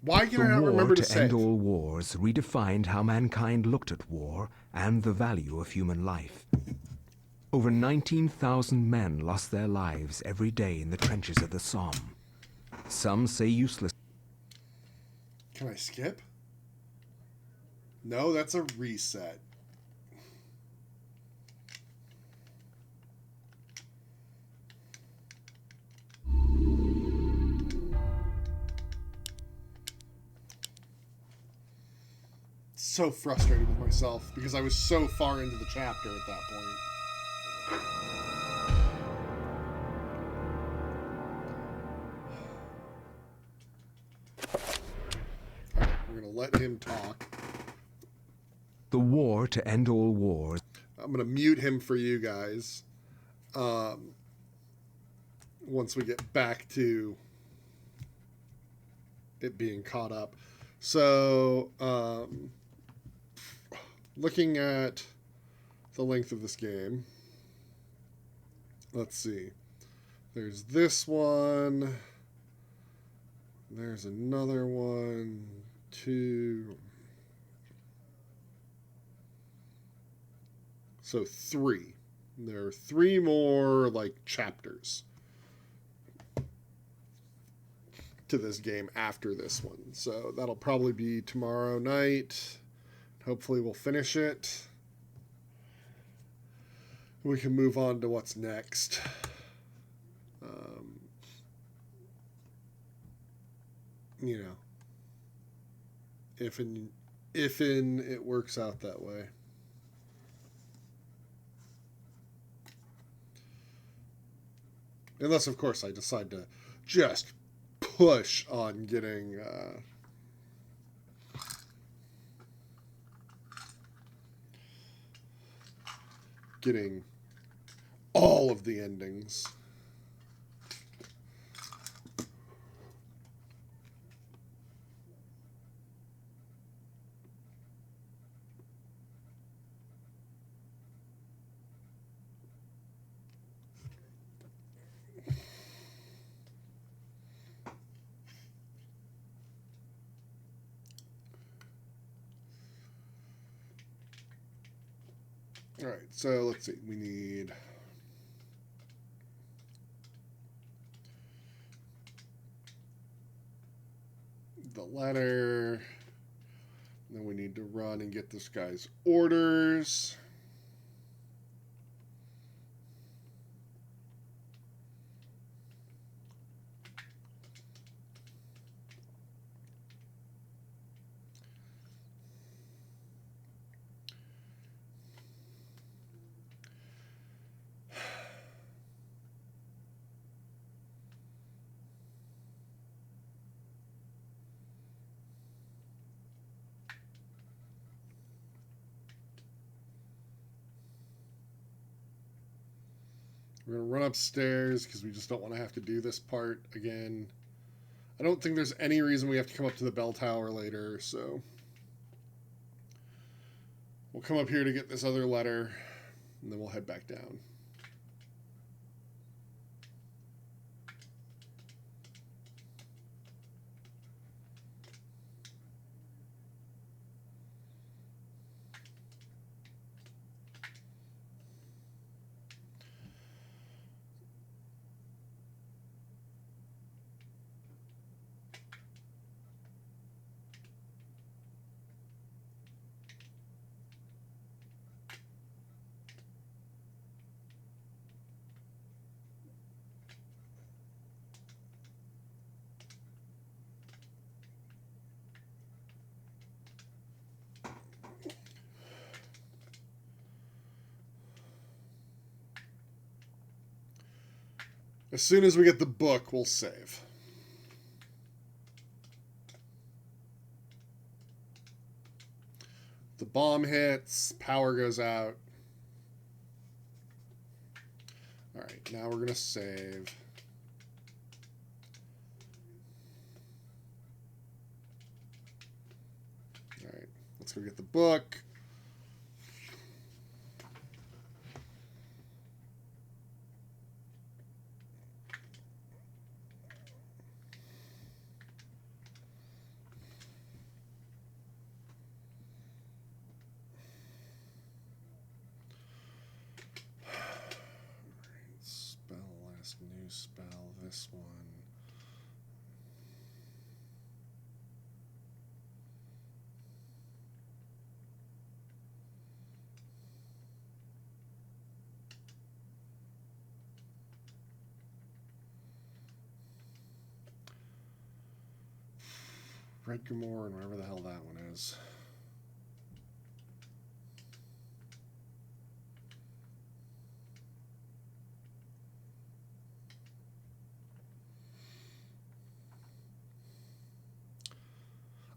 Why can I not remember to The war to save? end all wars redefined how mankind looked at war and the value of human life. Over 19,000 men lost their lives every day in the trenches of the Somme. Some say useless. Can I skip? No, that's a reset. So frustrated with myself because I was so far into the chapter at that point. Alright, we're gonna let him talk. The war to end all wars. I'm gonna mute him for you guys. Once we get back to it being caught up. So, looking at the length of this game, let's see. There's this one. There's another one. 2. So 3. There are 3 more, like, chapters to this game after this one. So that'll probably be tomorrow night. Hopefully we'll finish it. We can move on to what's next. You know, if it works out that way. Unless, of course, I decide to just push on getting all of the endings. All right, so let's see. We need the letter. Then we need to run and get this guy's orders. We're going to run upstairs because we just don't want to have to do this part again. I don't think there's any reason we have to come up to the bell tower later, so we'll come up here to get this other letter, and then we'll head back down. As soon as we get the book, we'll save. The bomb hits, power goes out. Alright, now we're going to save. Alright, let's go get the book. New spell, this one. Redgamore and wherever the hell that one is.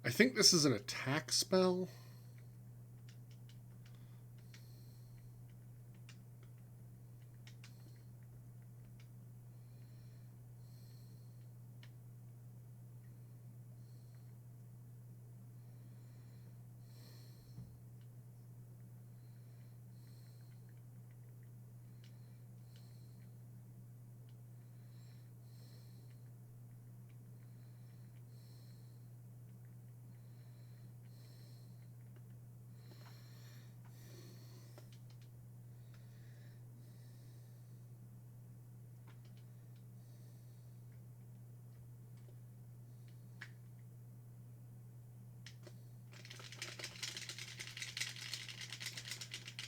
I think this is an attack spell.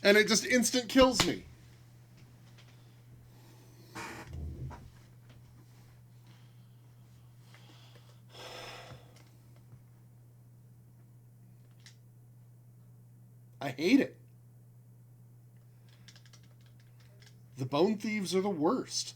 And it just instant kills me. I hate it. The Bone Thieves are the worst.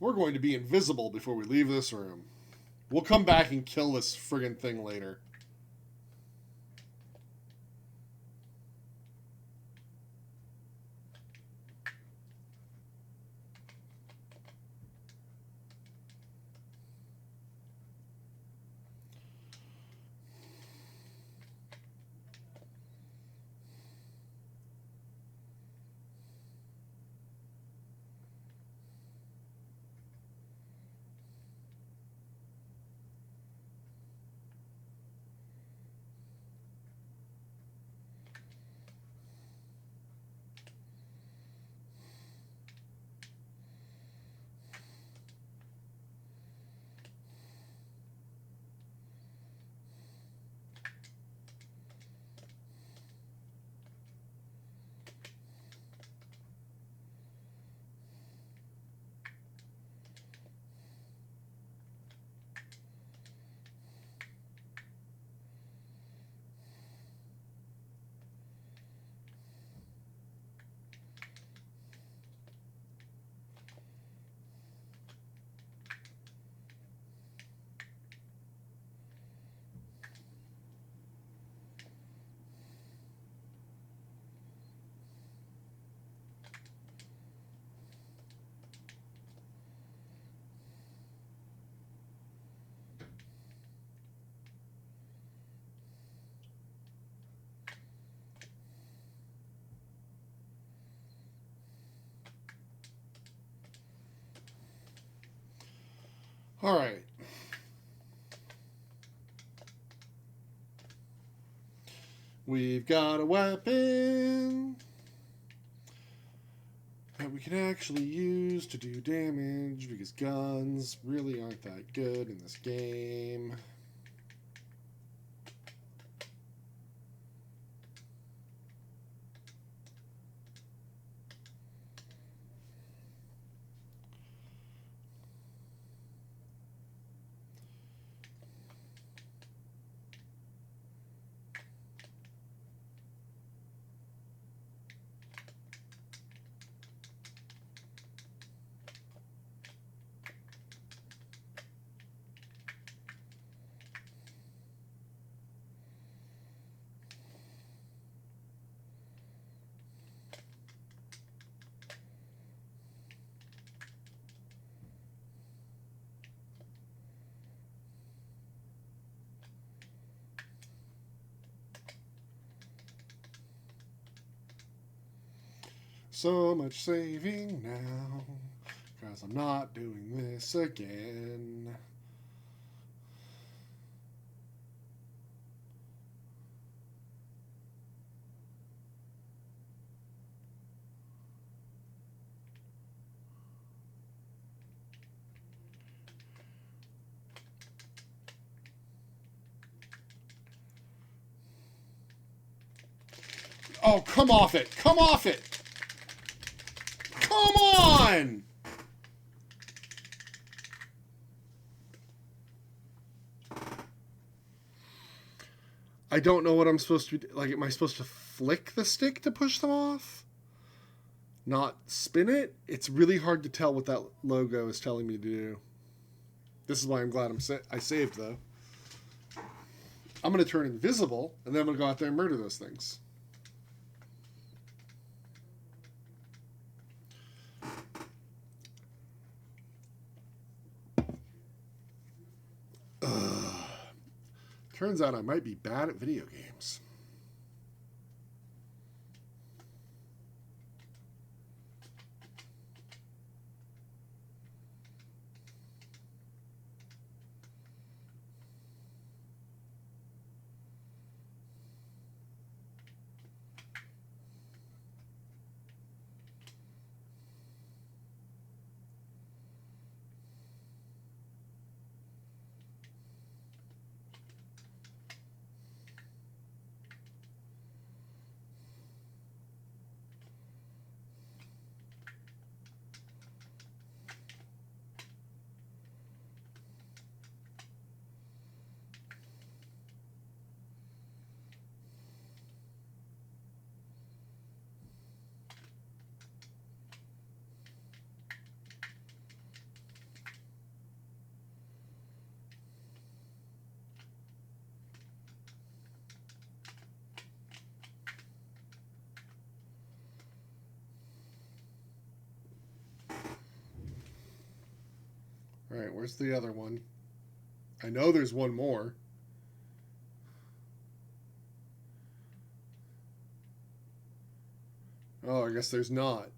We're going to be invisible before we leave this room. We'll come back and kill this friggin' thing later. All right. We've got a weapon that we can actually use to do damage because guns really aren't that good in this game. So much saving now, because I'm not doing this again. Oh, come off it! Come off it! Come on! I don't know what I'm supposed to be... Like, am I supposed to flick the stick to push them off? Not spin it? It's really hard to tell what that logo is telling me to do. This is why I'm glad I saved, though. I'm going to turn invisible, and then I'm going to go out there and murder those things. Turns out I might be bad at video games. All right, where's the other one? I know there's one more. Oh, I guess there's not.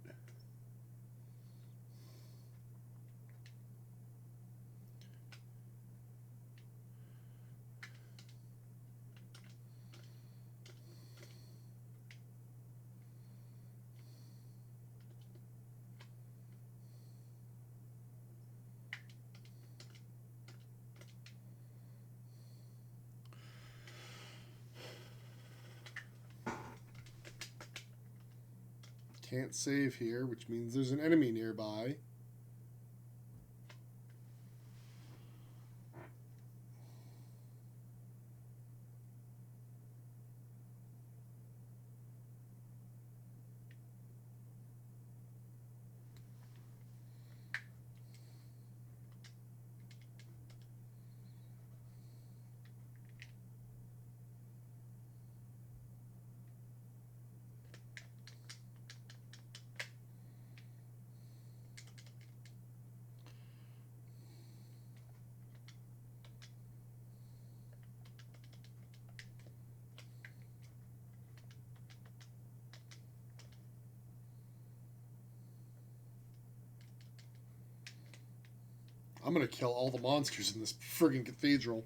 Can't save here, which means there's an enemy nearby. I'm gonna kill all the monsters in this friggin' cathedral.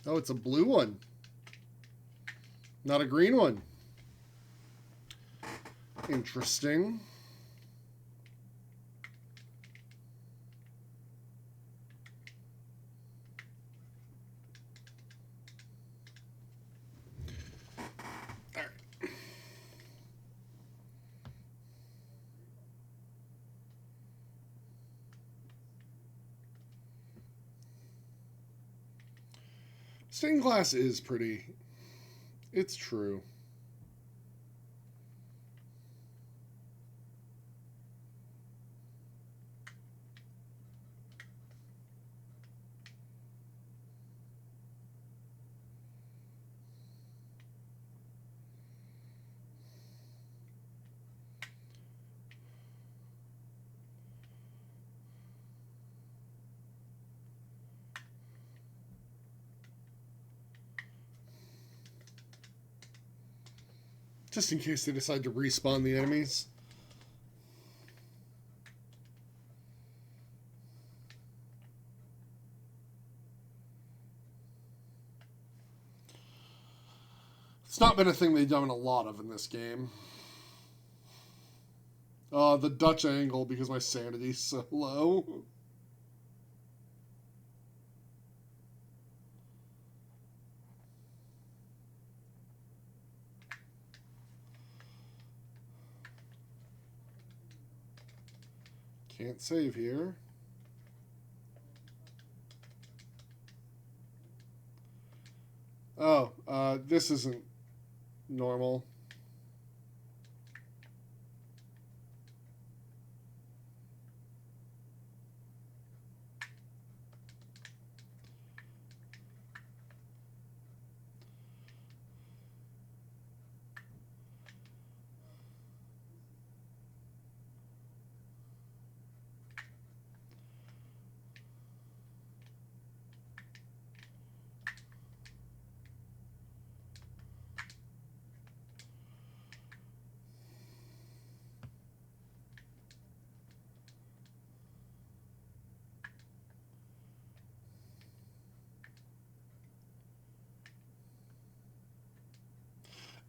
Oh, it's a blue one. Not a green one. Interesting. All right. Stained glass is pretty. It's true. Just in case they decide to respawn the enemies. It's not been a thing they've done a lot of in this game. The Dutch angle, because my sanity's so low. Can't save here. Oh, this isn't normal.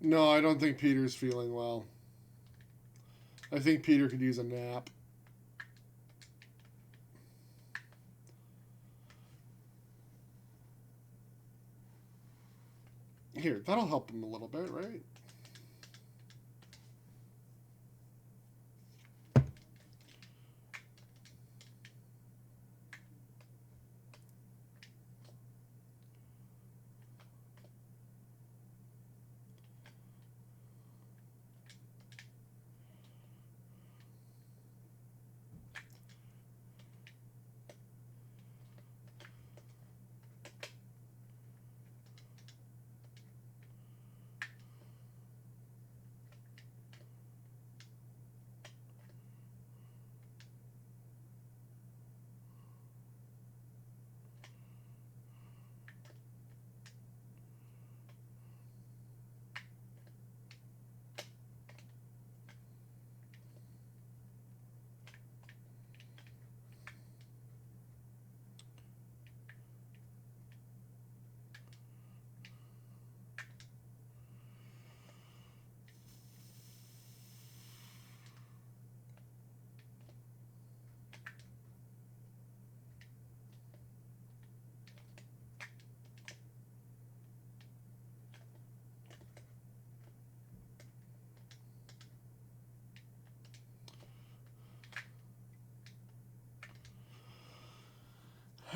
No, I don't think Peter's feeling well. I think Peter could use a nap. Here, that'll help him a little bit, right?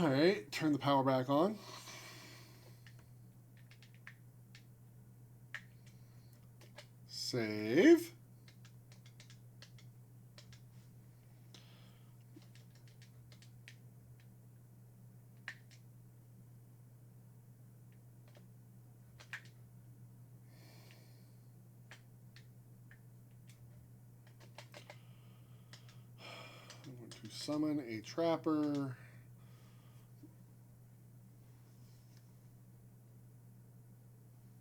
Alright, turn the power back on. Save. I want to summon a trapper.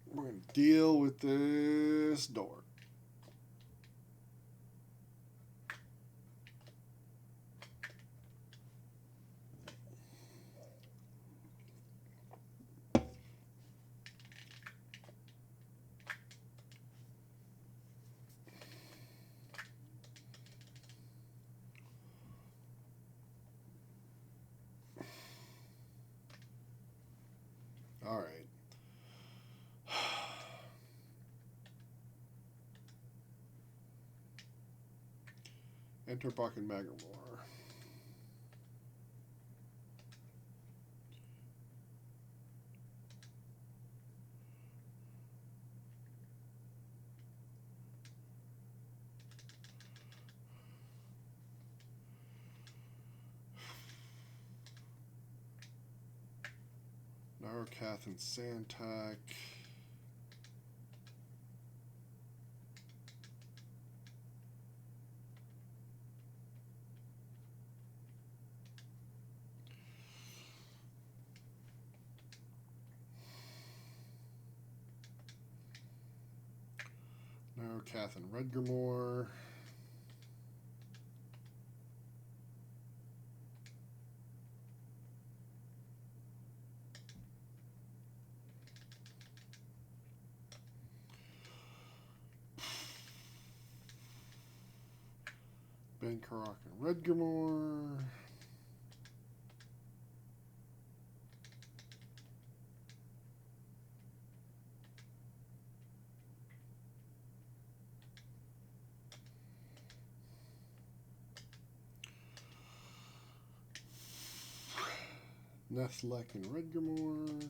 We're going to deal with this door. All right. Enter Buck and Magamore. Narcath and Santak. Narcath and Redgermore. Bankarok and Redgermore. Nethlek and Redgermore.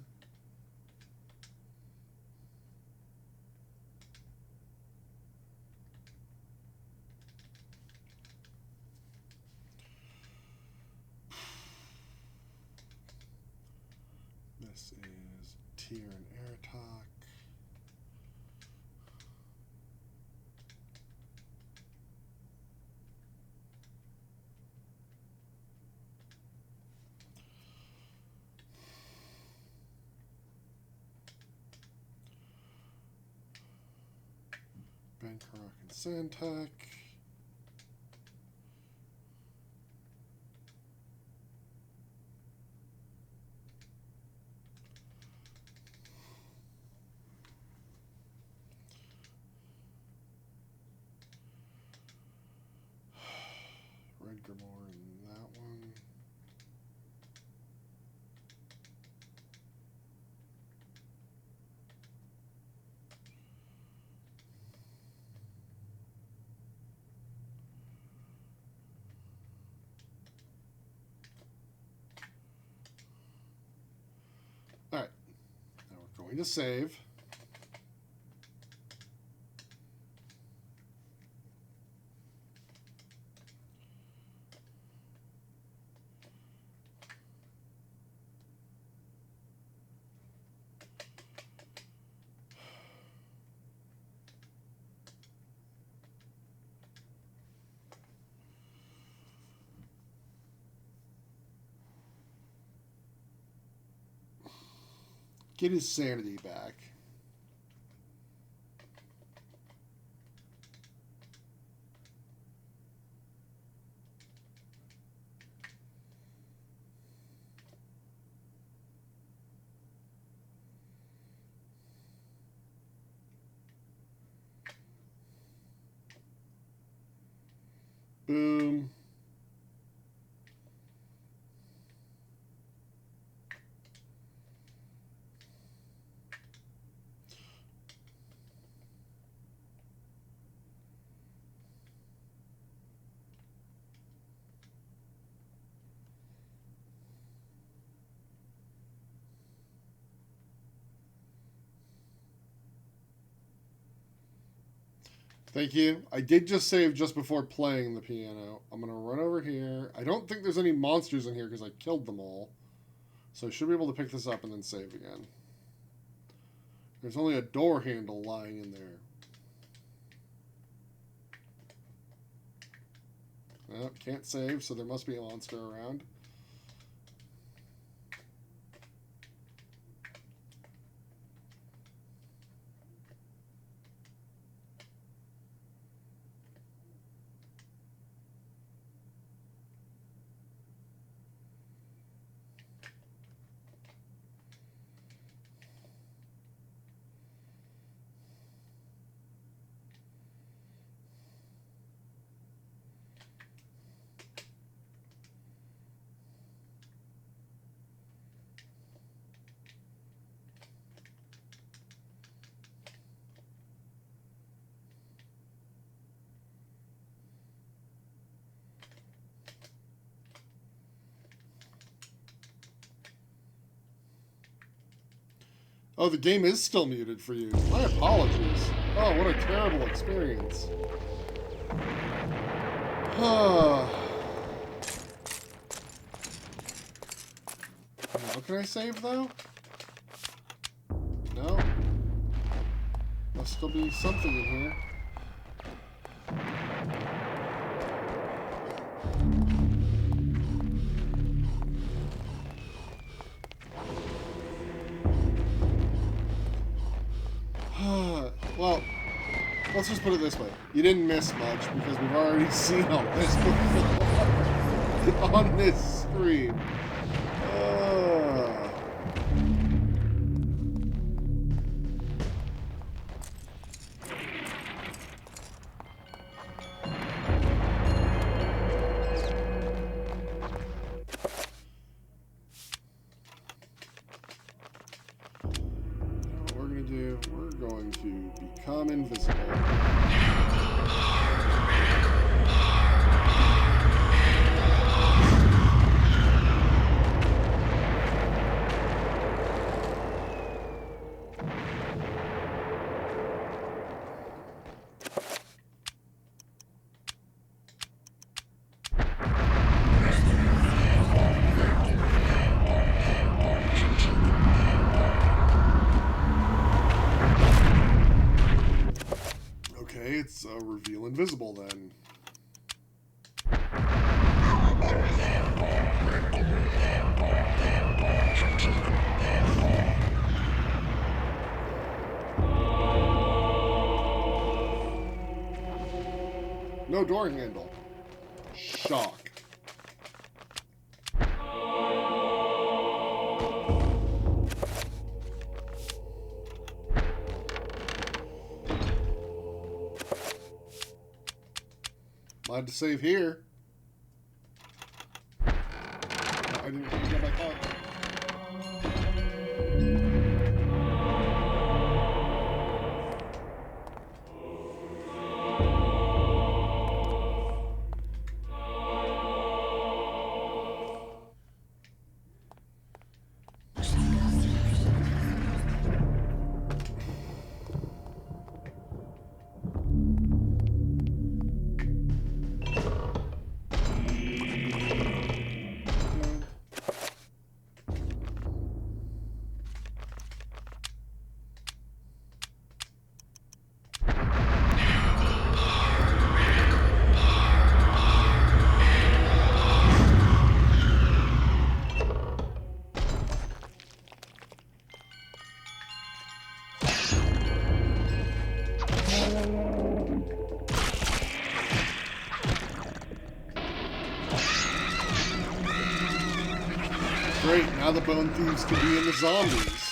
This is Tyr and Aratak. Bankarok and Santak. Redgermore and that one. Alright, now we're going to save. Get his sanity back. Boom. Thank you. I did just save just before playing the piano. I'm going to run over here. I don't think there's any monsters in here because I killed them all. So I should be able to pick this up and then save again. There's only a door handle lying in there. Nope, can't save, so there must be a monster around. Oh, the game is still muted for you. My apologies. Oh, what a terrible experience. How can I save, though? No. Must still be something in here. Well, let's just put it this way. You didn't miss much because we've already seen all this before on this stream. Become invisible. It's reveal invisible then. No door handle. Shock. I had to save here. I didn't get my car. Great, now the Bone Thieves can be in the zombies.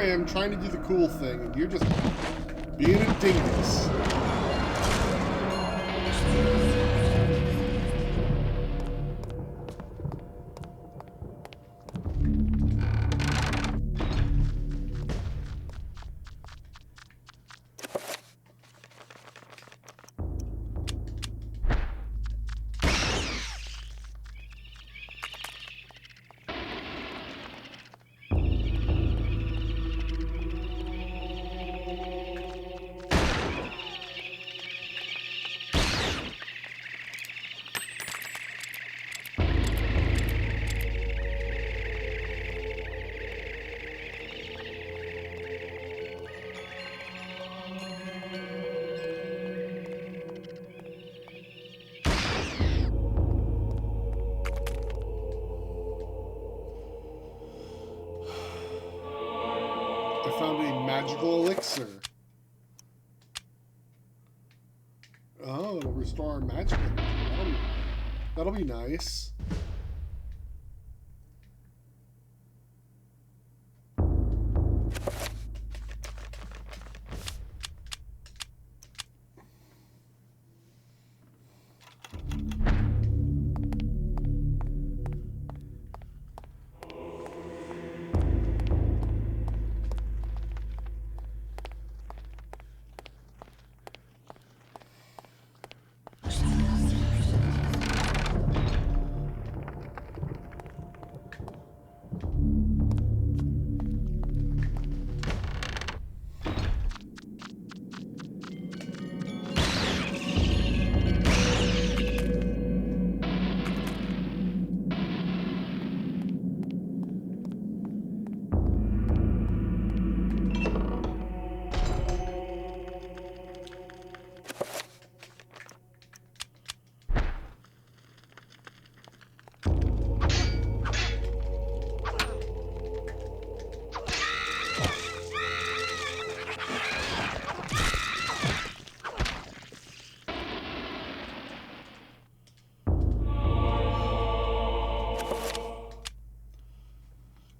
I am trying to do the cool thing, and you're just being a dingus. I found a magical elixir. Oh, it'll restore our magic energy. That'll be nice.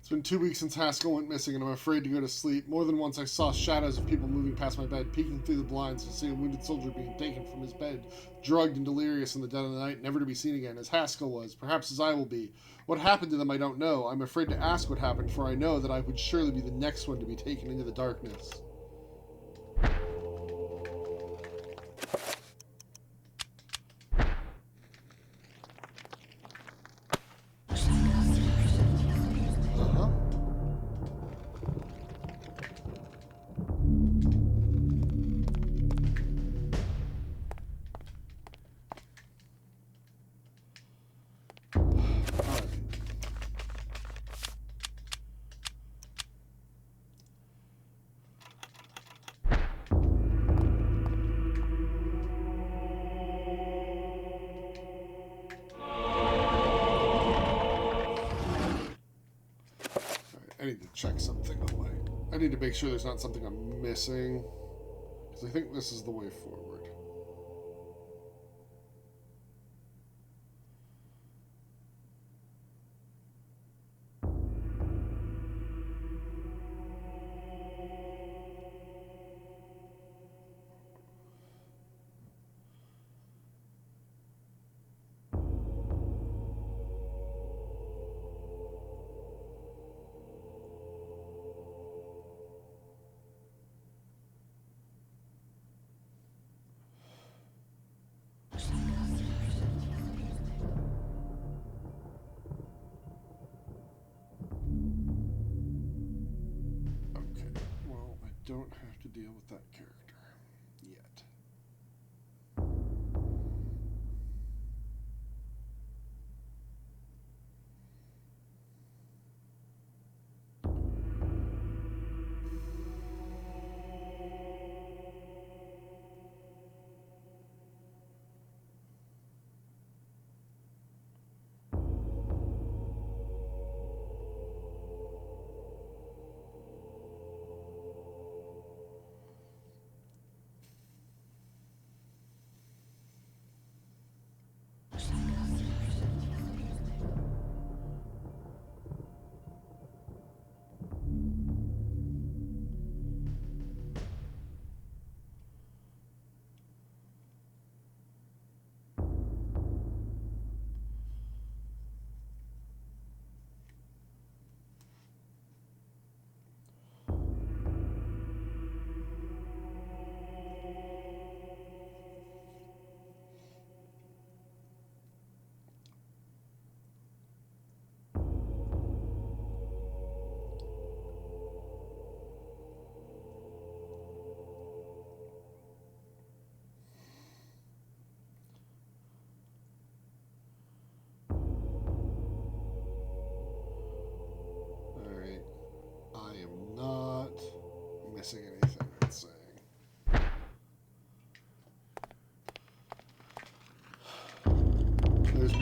It's been 2 weeks since Haskell went missing, and I'm afraid to go to sleep. More than once I saw shadows of people moving past my bed, peeking through the blinds to see a wounded soldier being taken from his bed, drugged and delirious in the dead of the night, never to be seen again, as Haskell was, perhaps as I will be. What happened to them I don't know. I'm afraid to ask what happened, for I know that I would surely be the next one to be taken into the darkness. I need to check something on my... I need to make sure there's not something I'm missing, because I think this is the way forward. Don't have to deal with that character yet.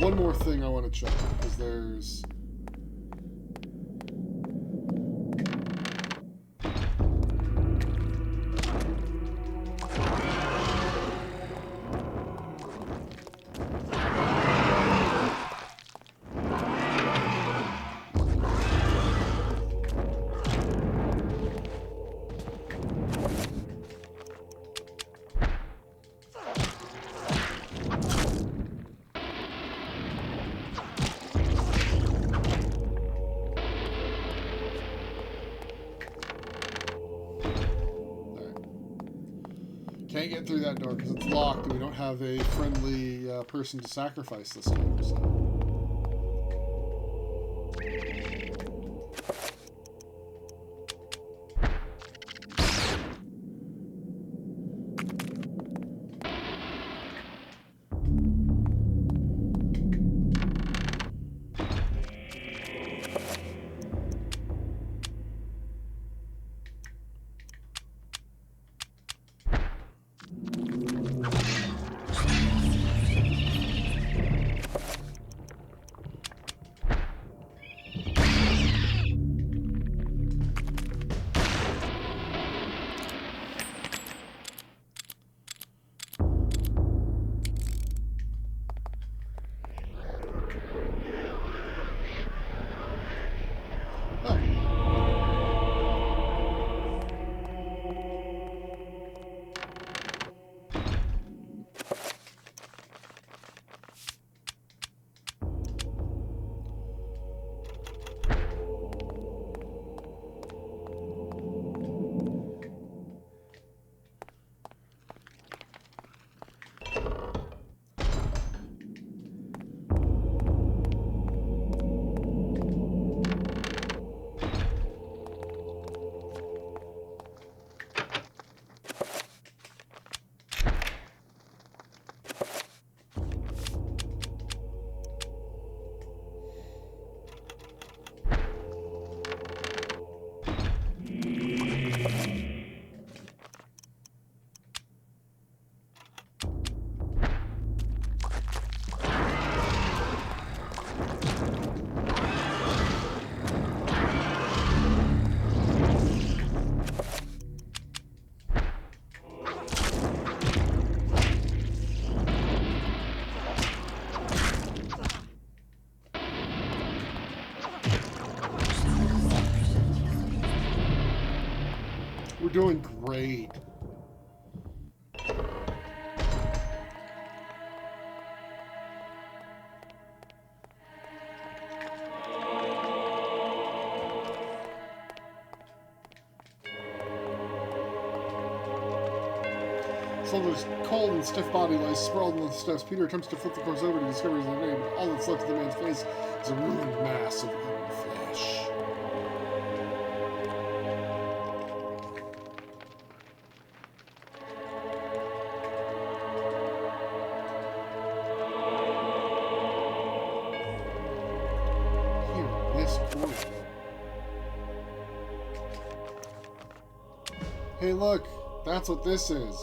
one more thing I want to check, because there's... Can't get through that door because it's locked and we don't have a friendly person to sacrifice this time. So. We're doing great. Silver's cold and stiff body lies sprawled on the steps. Peter attempts to flip the corpse over to discover his name, but all that's left of the man's face is a ruined mass of human flesh. Here, this corner. Hey, look, that's what this is.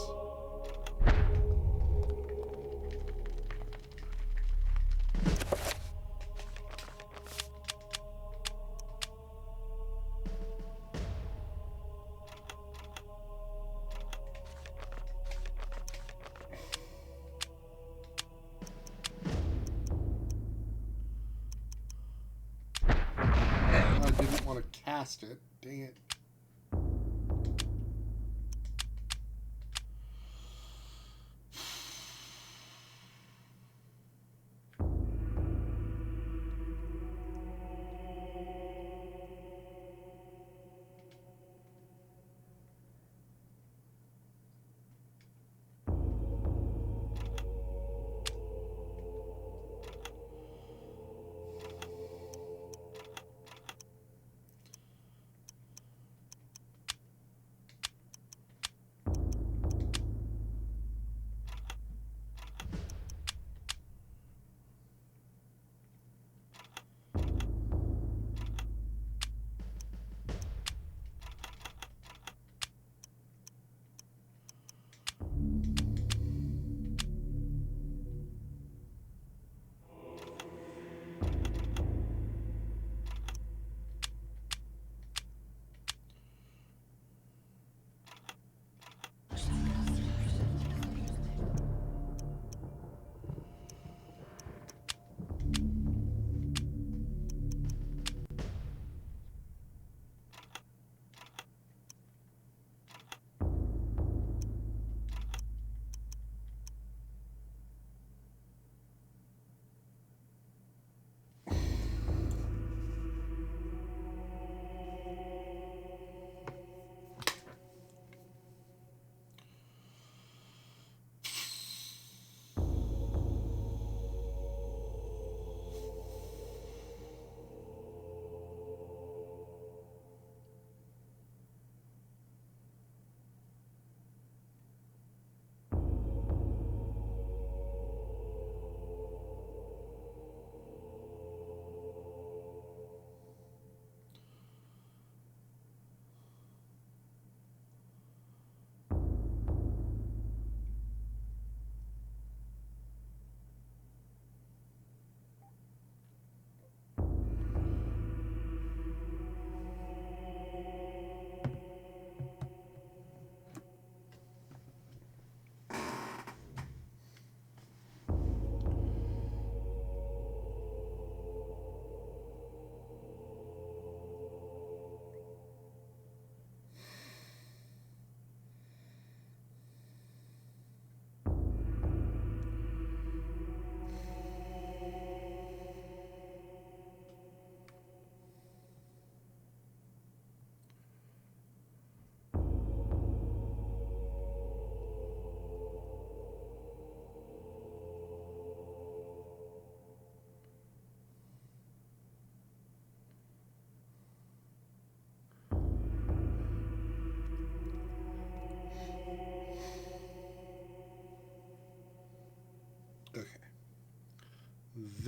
I didn't want to cast it. Dang it.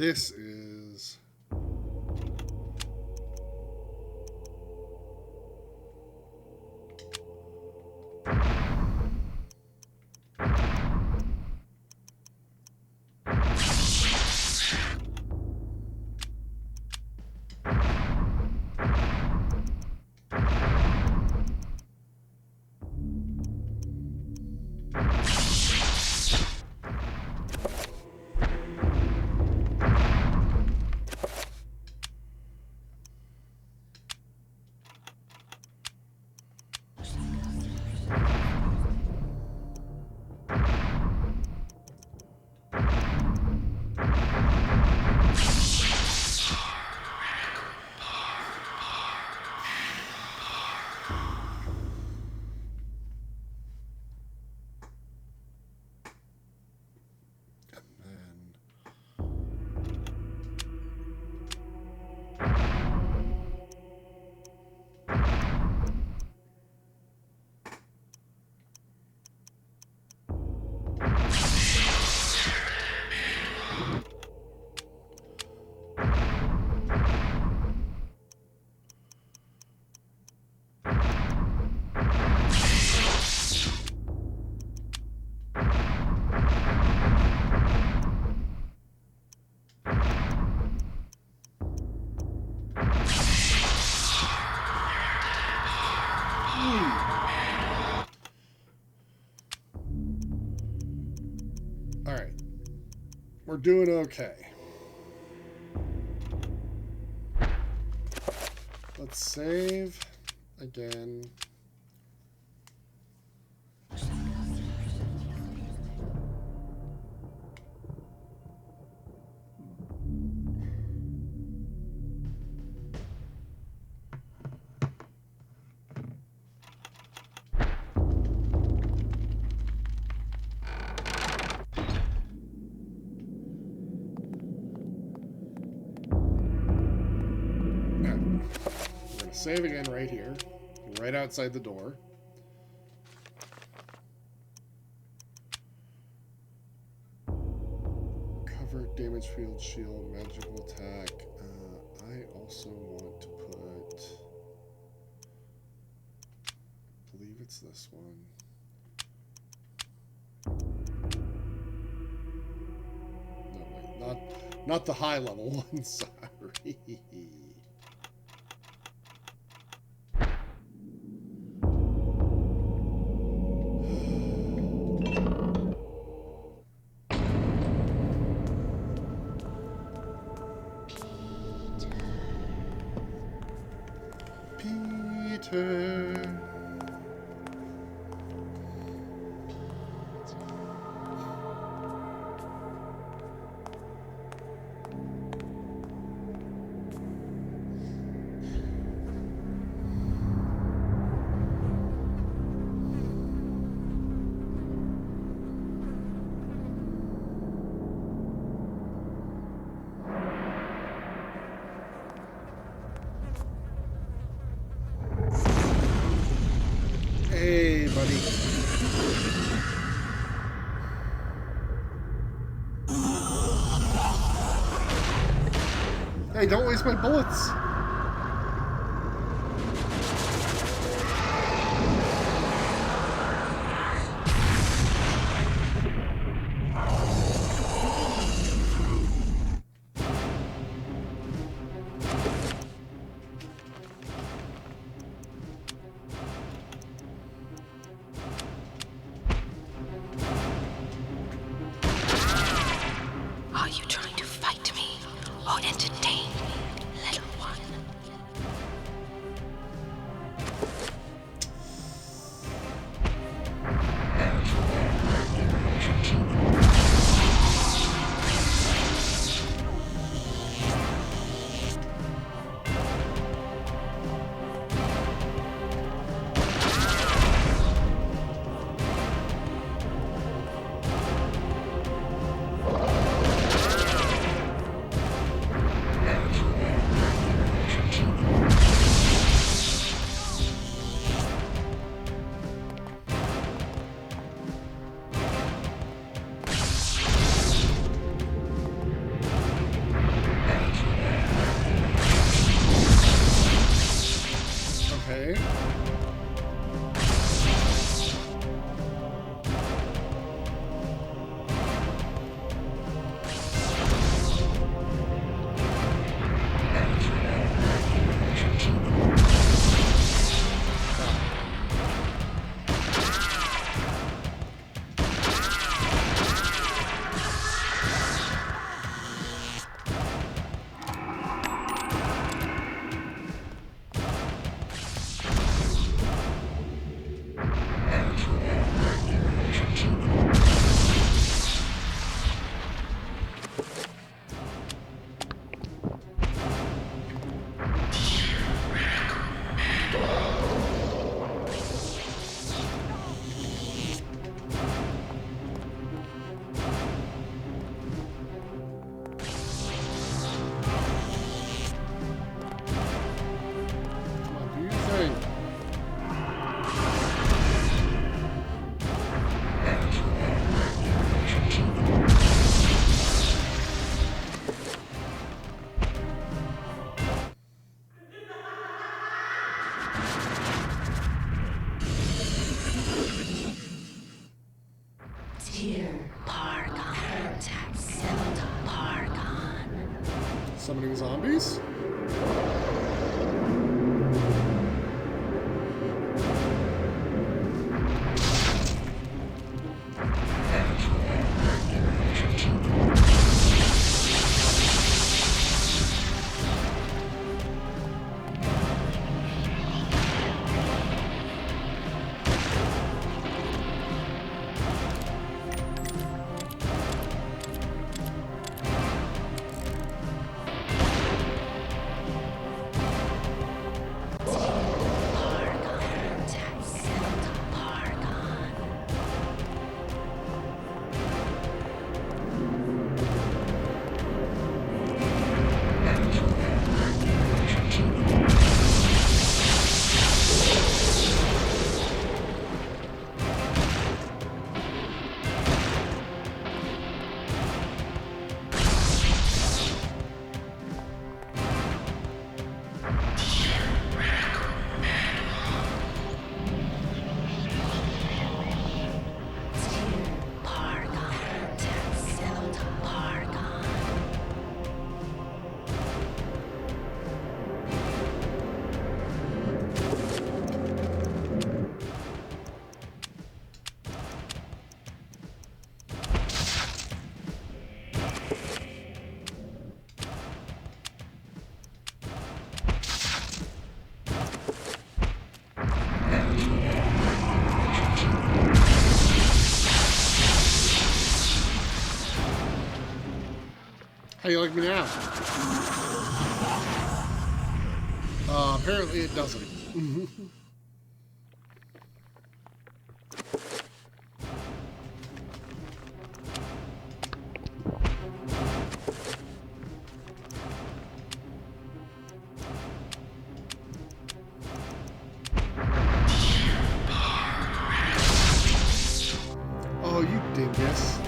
this is... Alright. We're doing okay. Let's save again. Save again right here, right outside the door. Cover, damage field, shield, magical attack. I also want to put, I believe it's this one. No, wait, not the high level one, sorry. Hey, buddy. Hey, don't waste my bullets. Are you trying to fight me or entertain me, little one? summoning zombies. How you like me now? Apparently it doesn't. Oh, you dingus.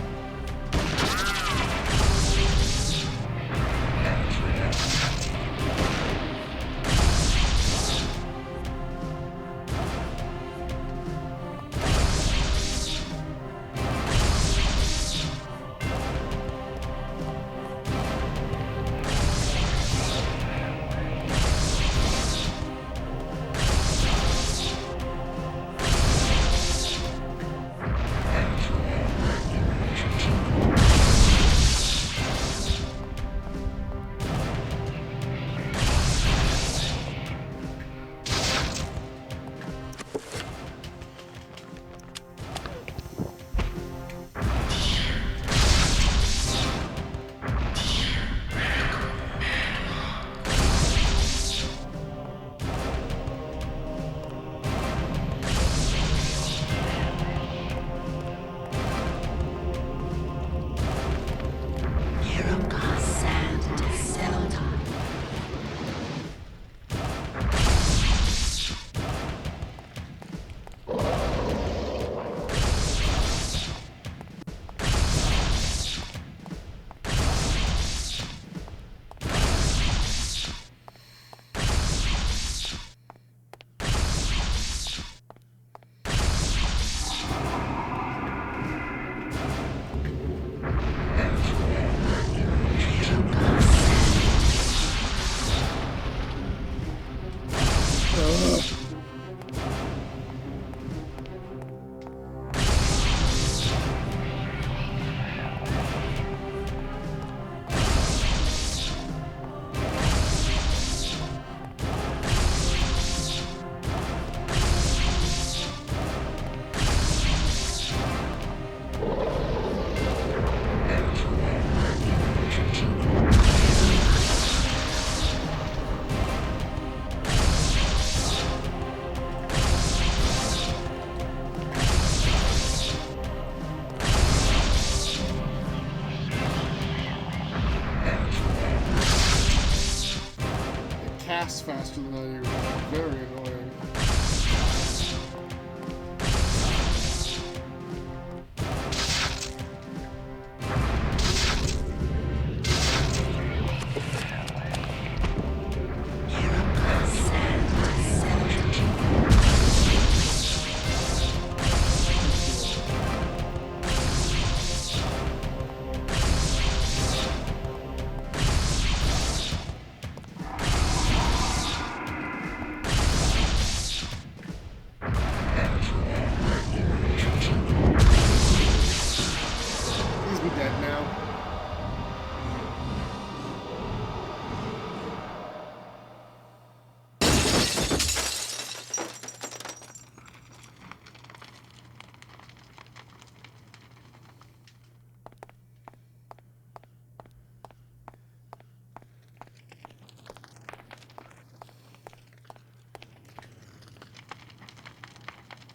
Faster than I do. Very annoying.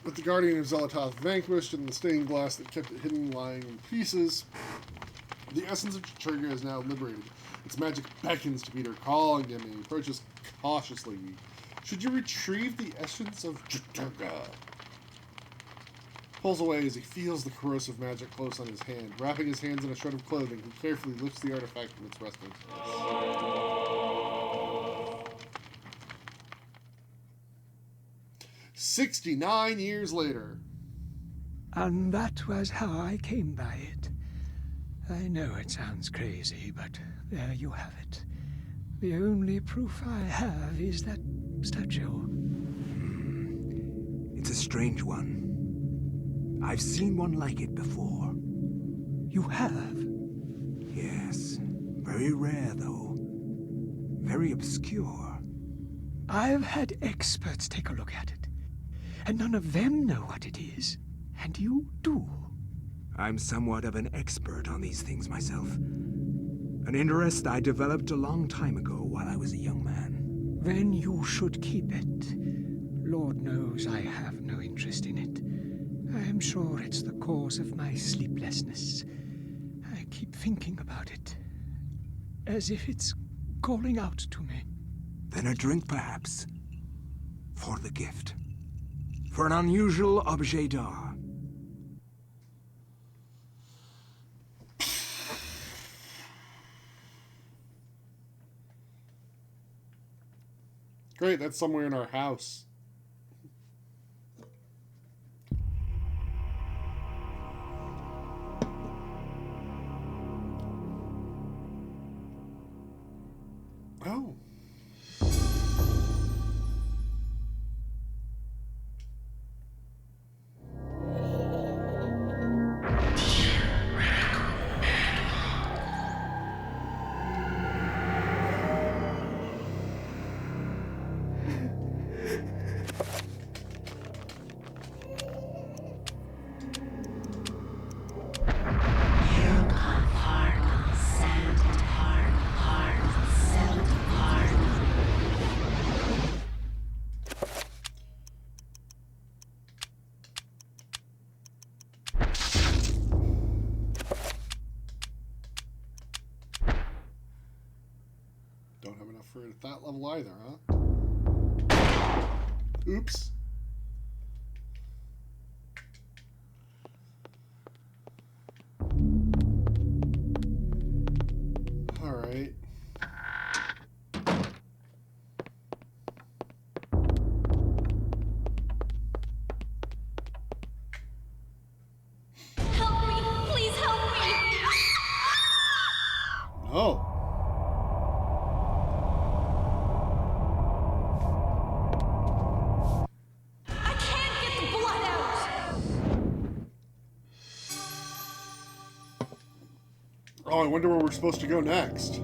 With the Guardian of Xel'Lotath vanquished and the stained glass that kept it hidden lying in pieces, the essence of Chiturga is now liberated. Its magic beckons to Peter, calling him, and he approaches cautiously. Should you retrieve the essence of Chiturga? Pulls away as he feels the corrosive magic close on his hand. Wrapping his hands in a shred of clothing, he carefully lifts the artifact from its resting place. 69 years later. And that was how I came by it. I know it sounds crazy, but there you have it. The only proof I have is that statue. It's a strange one. I've seen one like it before. You have? Yes. Very rare, though. Very obscure. I've had experts take a look at it, and none of them know what it is. And you do. I'm somewhat of an expert on these things myself. An interest I developed a long time ago while I was a young man. Then you should keep it. Lord knows I have no interest in it. I'm sure it's the cause of my sleeplessness. I keep thinking about it, as if it's calling out to me. Then a drink, perhaps. For the gift. For an unusual objet d'art. Great, that's somewhere in our house. Oh. Don't have enough for it at that level either, huh? Oops. Alright. Help me! Please help me! Oh. I can't get the blood out! Oh, I wonder where we're supposed to go next.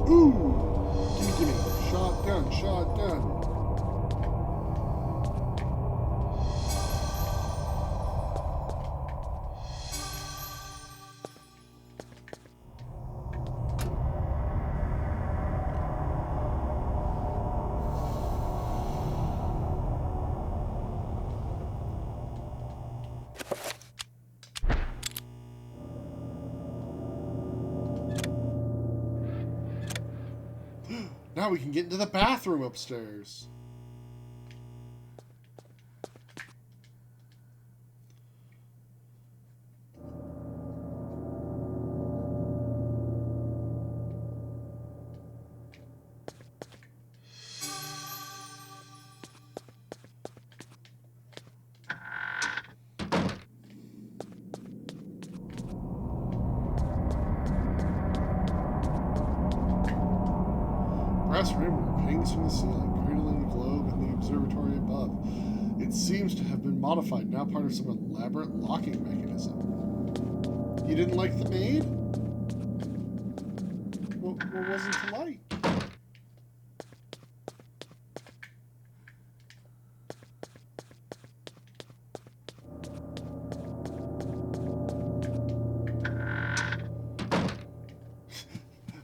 Ooh! Gimme, gimme. Shotgun, shotgun. Now we can get into the bathroom upstairs. Brass rim hanging from the ceiling, cradling the globe in the observatory above. It seems to have been modified, now part of some elaborate locking mechanism. You didn't like the maid? What wasn't to like?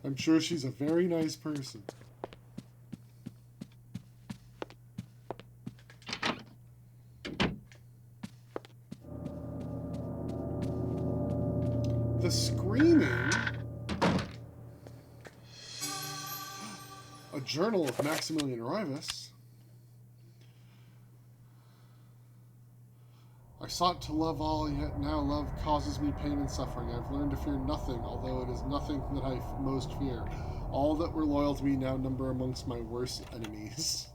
I'm sure she's a very nice person. The screaming. A journal of Maximilian Rivas. I sought to love all, yet now love causes me pain and suffering. I've learned to fear nothing, although it is nothing that I most fear. All that were loyal to me now number amongst my worst enemies.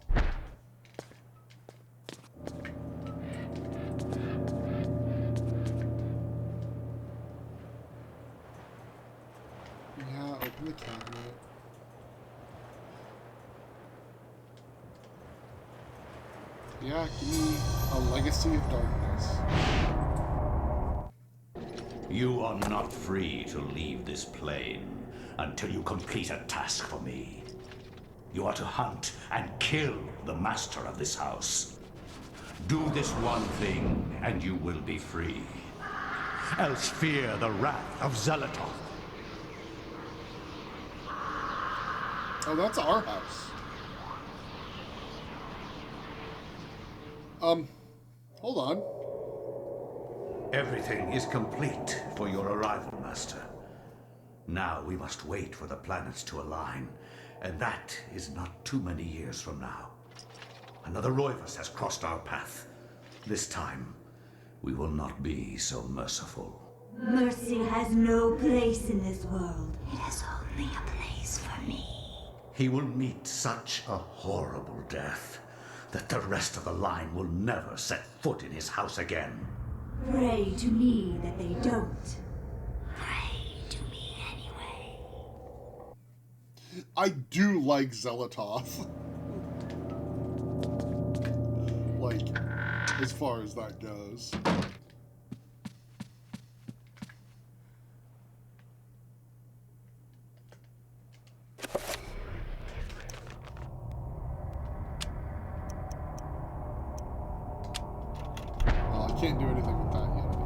Yeah, open the cabinet. Yeah, give me a Legacy of Darkness. You are not free to leave this plane until you complete a task for me. You are to hunt and kill the master of this house. Do this one thing, and you will be free. Else fear the wrath of Zelatoth. Oh, that's our house. Hold on. Everything is complete for your arrival, Master. Now we must wait for the planets to align, and that is not too many years from now. Another Roivas has crossed our path. This time, we will not be so merciful. Mercy has no place in this world. It has only a place for me. He will meet such a horrible death that the rest of the line will never set foot in his house again. Pray to me that they don't. Pray to me anyway. I do like Zelatoth. Like, as far as that goes. Well, I can't do anything with that yet anyway.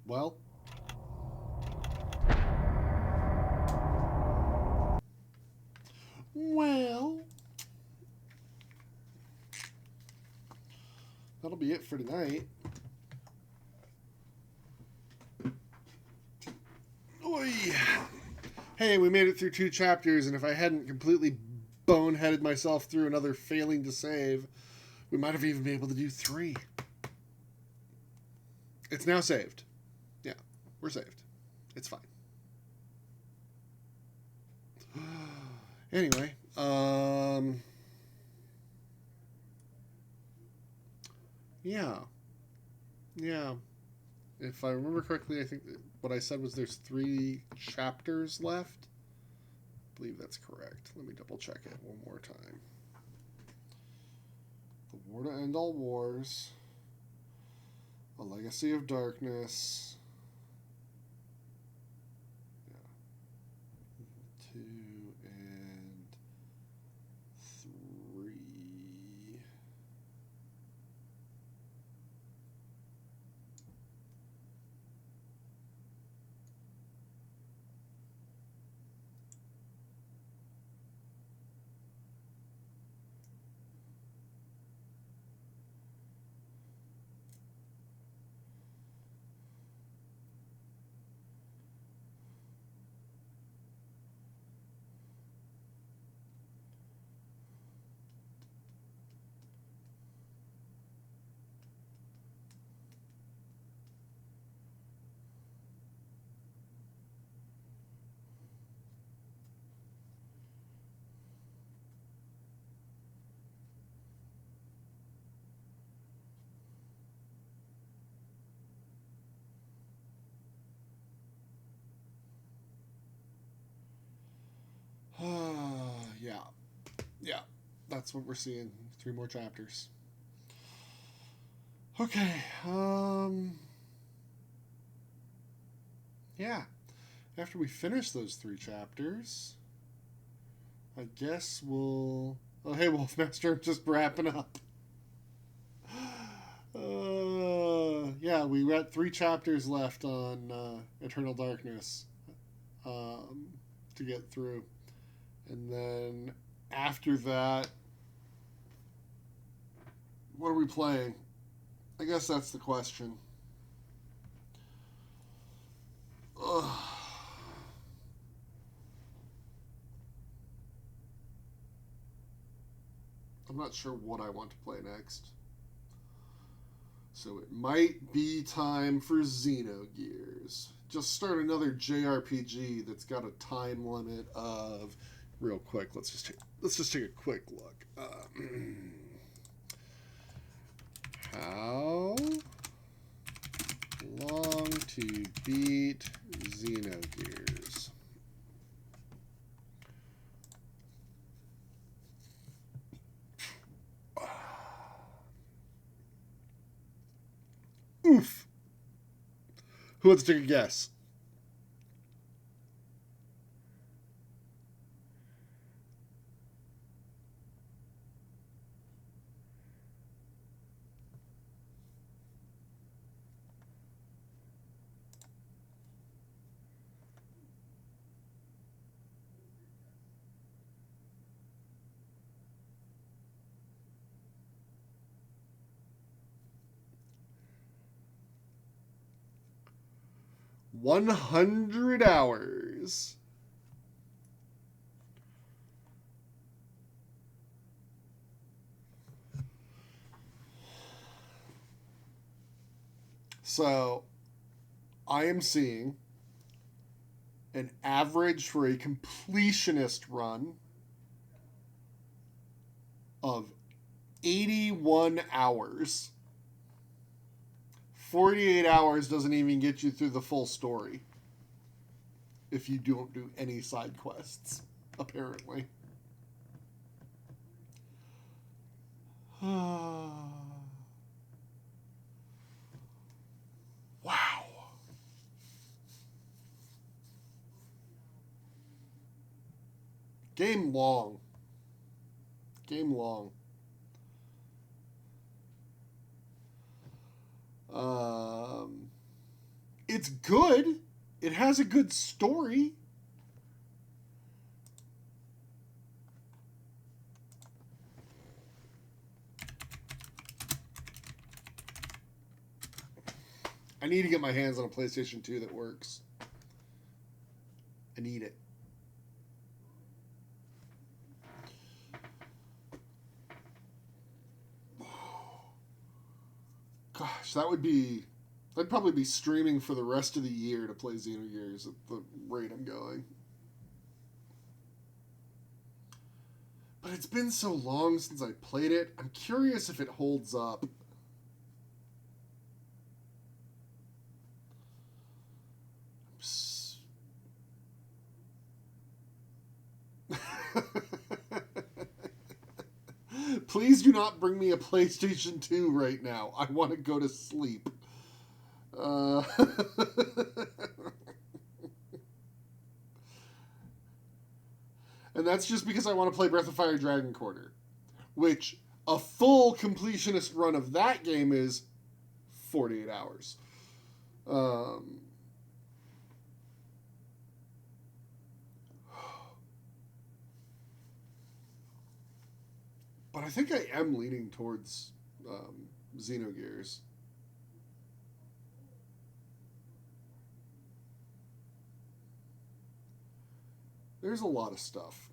Well. Well. That'll be it for tonight. Oy. Hey, we made it through 2 chapters, and if I hadn't completely boneheaded myself through another failing to save, we might have even been able to do 3. It's now saved. Yeah, we're saved. It's fine. Anyway, yeah. If I remember correctly, I think what I said was there's 3 chapters left. I believe that's correct. Let me double check it one more time. The War to End All Wars. A Legacy of Darkness. Yeah. 2 and 3. that's what we're seeing. 3 more chapters. Okay. Yeah. After we finish those 3 chapters, I guess we'll... Oh, hey, Wolfmaster, I'm just wrapping up. Yeah, we got 3 chapters left on Eternal Darkness to get through. And then after that, what are we playing? I guess that's the question. Ugh. I'm not sure what I want to play next. So it might be time for Xenogears. Just start another JRPG that's got a time limit of... Real quick, let's just take a quick look. How long to beat Xenogears? Oof. Who wants to take a guess? $100 hours. So, I am seeing an average for a completionist run of 81 hours. 48 hours doesn't even get you through the full story if you don't do any side quests, apparently. Wow. Game long. It's good. It has a good story. I need to get my hands on a PlayStation 2 that works. I need it. Gosh, I'd probably be streaming for the rest of the year to play Xenogears at the rate I'm going. But it's been so long since I played it, I'm curious if it holds up. Please do not bring me a PlayStation 2 right now. I want to go to sleep. And that's just because I want to play Breath of Fire Dragon Quarter, which a full completionist run of that game is 48 hours. But I think I am leaning towards Xenogears. There's a lot of stuff.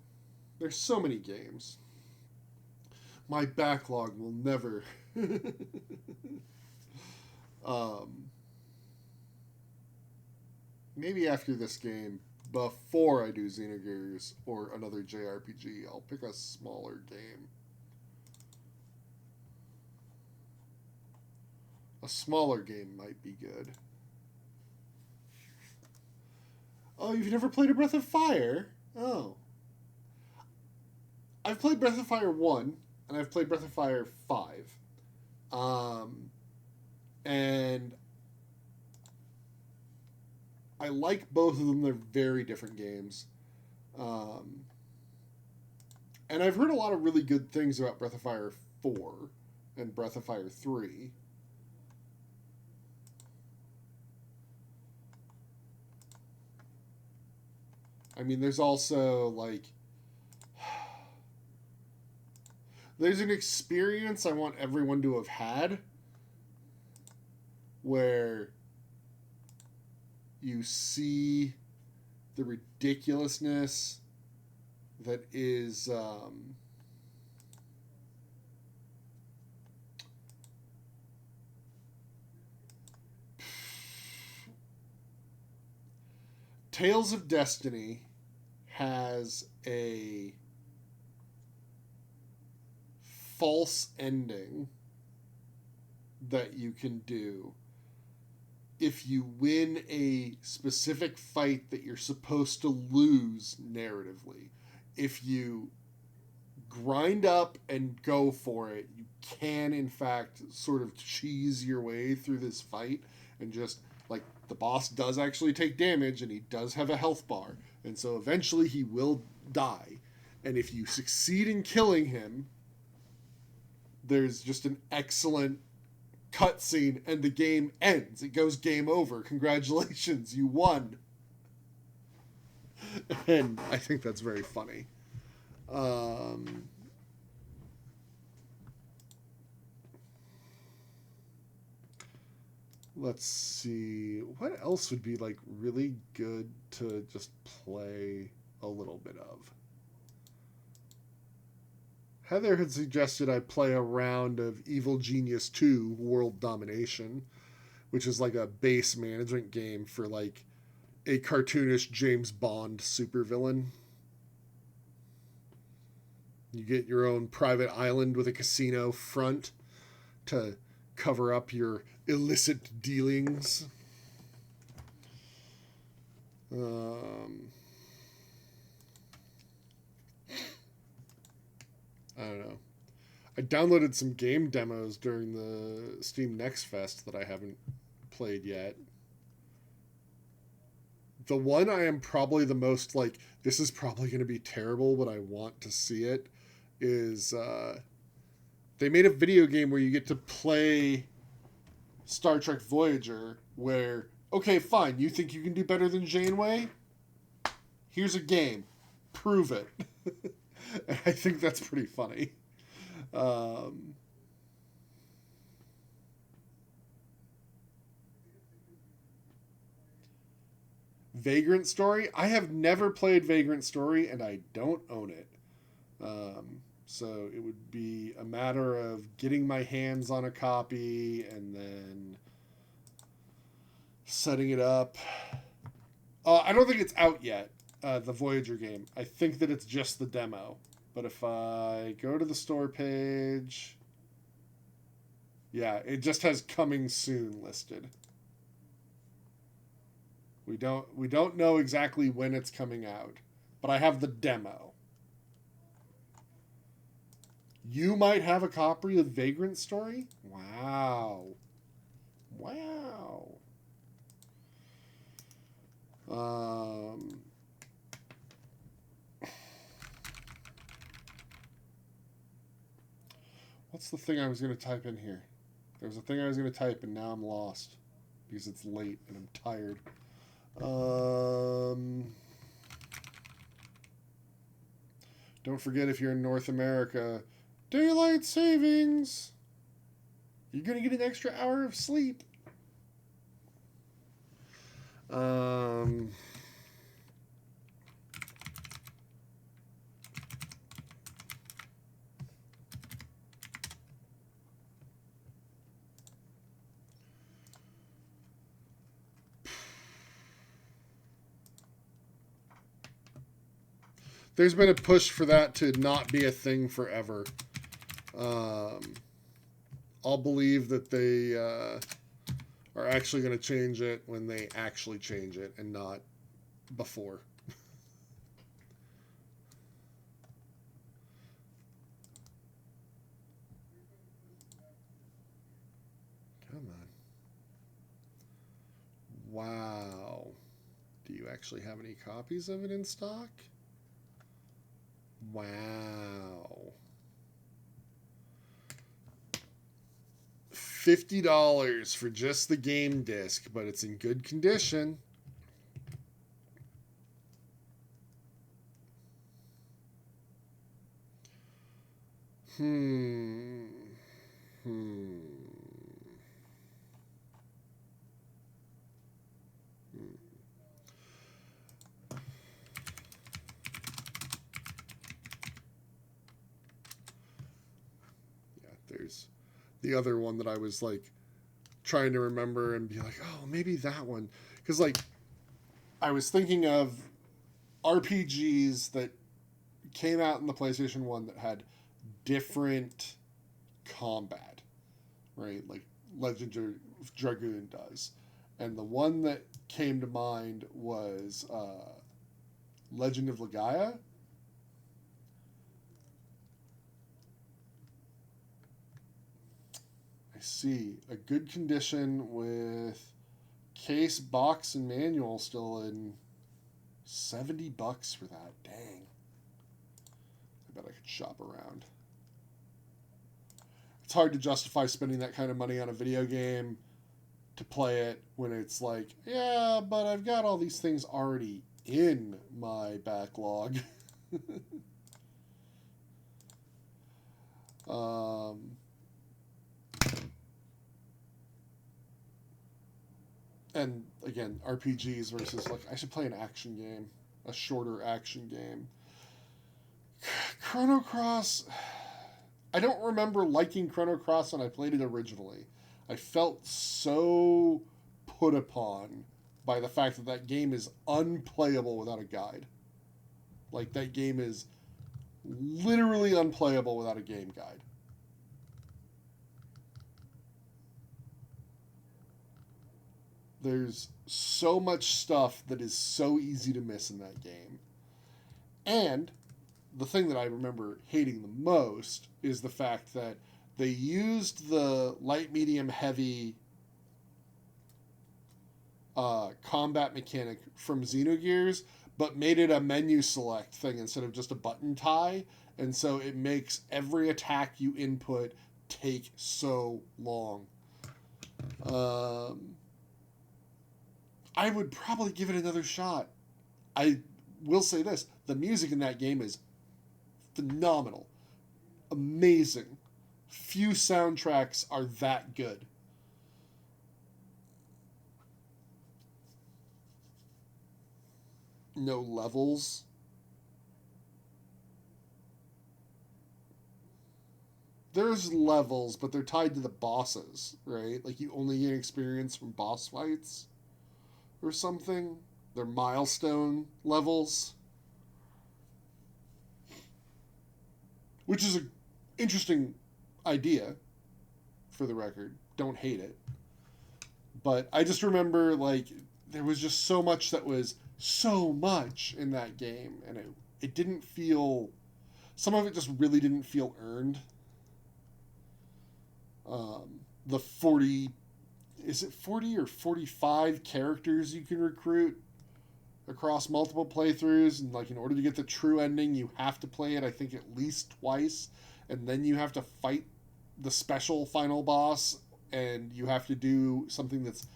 There's so many games. My backlog will never... maybe after this game, before I do Xenogears or another JRPG, I'll pick a smaller game. A smaller game might be good. Oh, you've never played a Breath of Fire? Oh. I've played Breath of Fire 1, and I've played Breath of Fire 5. And I like both of them. They're very different games. And I've heard a lot of really good things about Breath of Fire 4 and Breath of Fire 3. I mean, there's also, like... There's an experience I want everyone to have had where you see the ridiculousness that is Tales of Destiny has a false ending that you can do if you win a specific fight that you're supposed to lose narratively. If you grind up and go for it, you can, in fact, sort of cheese your way through this fight and just, like, the boss does actually take damage and he does have a health bar. And so eventually he will die. And if you succeed in killing him, there's just an excellent cutscene and the game ends. It goes game over. Congratulations, you won. And I think that's very funny. Let's see. What else would be like really good to just play a little bit of? Heather had suggested I play a round of Evil Genius 2 World Domination, which is like a base management game for like a cartoonish James Bond supervillain. You get your own private island with a casino front to cover up your illicit dealings. I don't know. I downloaded some game demos during the Steam Next Fest that I haven't played yet. The one I am probably the most like, this is probably going to be terrible, but I want to see it, is they made a video game where you get to play Star Trek Voyager where, okay, fine, you think you can do better than Janeway? Here's a game. Prove it. And I think that's pretty funny. Vagrant Story? I have never played Vagrant Story, and I don't own it. So it would be a matter of getting my hands on a copy and then setting it up. I don't think it's out yet, the Voyager game. I think that it's just the demo. But if I go to the store page, yeah, it just has coming soon listed. We don't know exactly when it's coming out, but I have the demo. You might have a copy of Vagrant Story? Wow. Wow. What's the thing I was going to type in here? There was a thing I was going to type and now I'm lost because it's late and I'm tired. Don't forget, if you're in North America, daylight savings. You're going to get an extra hour of sleep. There's been a push for that to not be a thing forever. I'll believe that they are actually going to change it when they actually change it and not before. Wow. Do you actually have any copies of it in stock? Wow. $50 for just the game disc, but it's in good condition. There's the other one that I was like trying to remember and be like, oh, maybe that one. Because like I was thinking of RPGs that came out in the PlayStation 1 that had different combat, right? Like Legend of Dragoon does. And the one that came to mind was Legend of Legaia. See, a good condition with case, box, and manual still in $70 for that. Dang. I bet I could shop around. It's hard to justify spending that kind of money on a video game to play it when it's like, yeah, but I've got all these things already in my backlog. And again, RPGs versus like I should play an action game, a shorter action game. Chrono Cross, I don't remember liking Chrono Cross when I played it originally. I felt so put upon by the fact that that game is unplayable without a guide. Like that game is literally unplayable without a game guide. There's so much stuff that is so easy to miss in that game. And the thing that I remember hating the most is the fact that they used the light, medium, heavy combat mechanic from Xenogears, but made it a menu select thing instead of just a button tie. And so it makes every attack you input take so long. I would probably give it another shot. I will say this. The music in that game is phenomenal. Amazing. Few soundtracks are that good. No levels. There's levels, but they're tied to the bosses, right? Like you only get experience from boss fights or something. They're milestone levels. Which is an interesting idea, for the record. Don't hate it. But I just remember, like, there was just so much that was so much in that game. And it didn't feel... Some of it just really didn't feel earned. The 40... Is it 40 or 45 characters you can recruit across multiple playthroughs? And, like, in order to get the true ending, you have to play it, I think, at least twice. And then you have to fight the special final boss. And you have to do something that's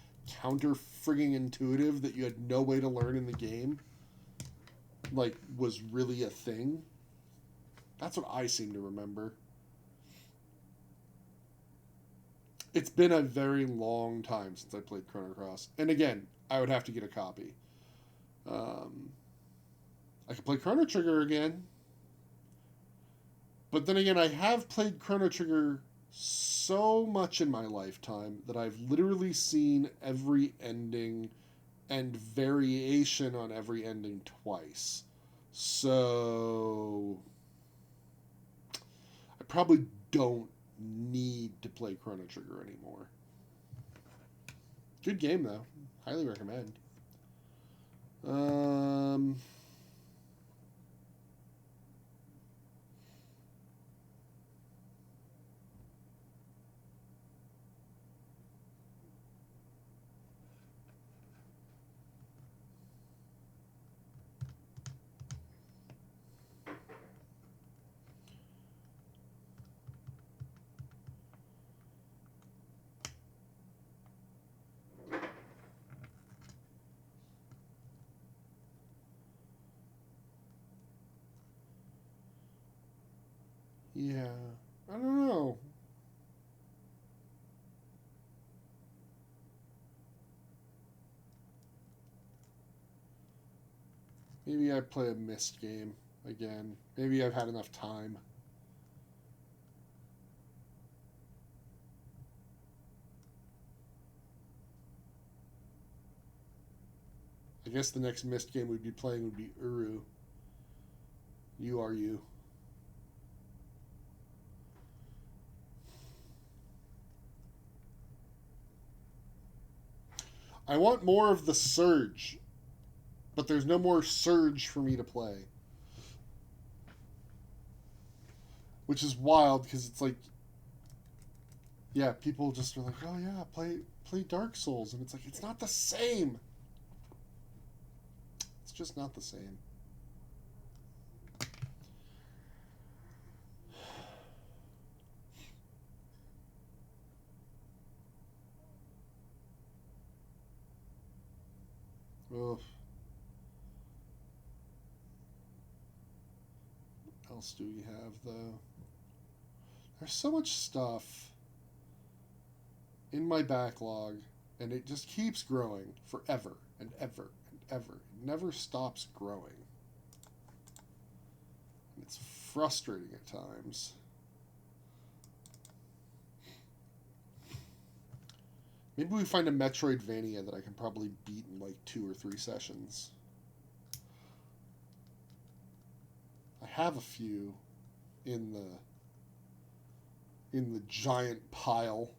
counter-frigging intuitive that you had no way to learn in the game. Like, was really a thing. That's what I seem to remember. It's been a very long time since I played Chrono Cross. And again, I would have to get a copy. I could play Chrono Trigger again. But then again, I have played Chrono Trigger so much in my lifetime that I've literally seen every ending and variation on every ending twice. So I probably don't need to play Chrono Trigger anymore. Good game though. Highly recommend. Yeah, I don't know. Maybe I play a Myst game again. Maybe I've had enough time. I guess the next Myst game we'd be playing would be Uru. URU. I want more of the Surge, but there's no more Surge for me to play. Which is wild, because it's like, yeah, people just are like, oh yeah, play Dark Souls, and it's like, it's not the same. It's just not the same. Ugh. What else do we have, though? There's so much stuff in my backlog, and it just keeps growing forever and ever and ever. It never stops growing. And it's frustrating at times. Maybe we find a Metroidvania that I can probably beat in like 2 or 3 sessions. I have a few in the giant pile.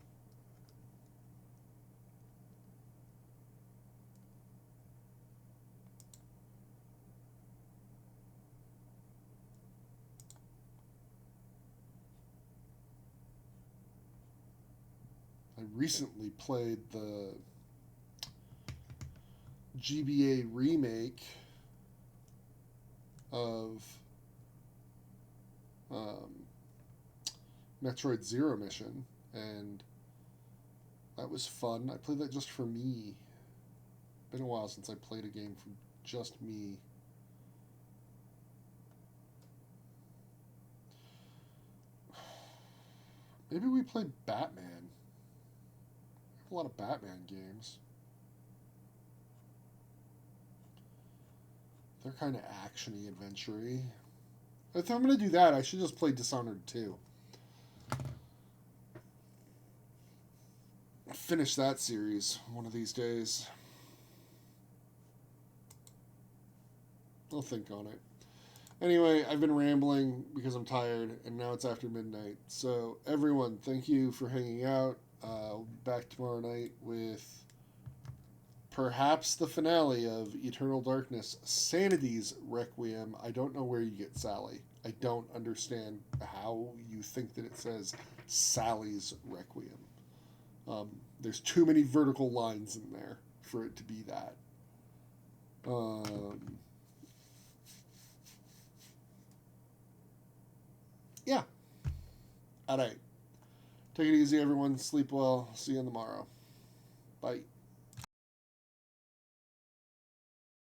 I recently played the GBA remake of Metroid Zero Mission, and that was fun. I played that just for me. Been a while since I played a game for just me. Maybe we play Batman. A lot of Batman games. They're kind of action-y, adventure-y. If I'm going to do that, I should just play Dishonored 2. Finish that series one of these days. I'll think on it. Anyway, I've been rambling because I'm tired, and now it's after midnight. So, everyone, thank you for hanging out. We'll be back tomorrow night with perhaps the finale of Eternal Darkness, Sanity's Requiem. I don't know where you get Sally. I don't understand how you think that it says Sally's Requiem. There's too many vertical lines in there for it to be that. Yeah. All right. Take it easy, everyone. Sleep well. See you tomorrow. Bye.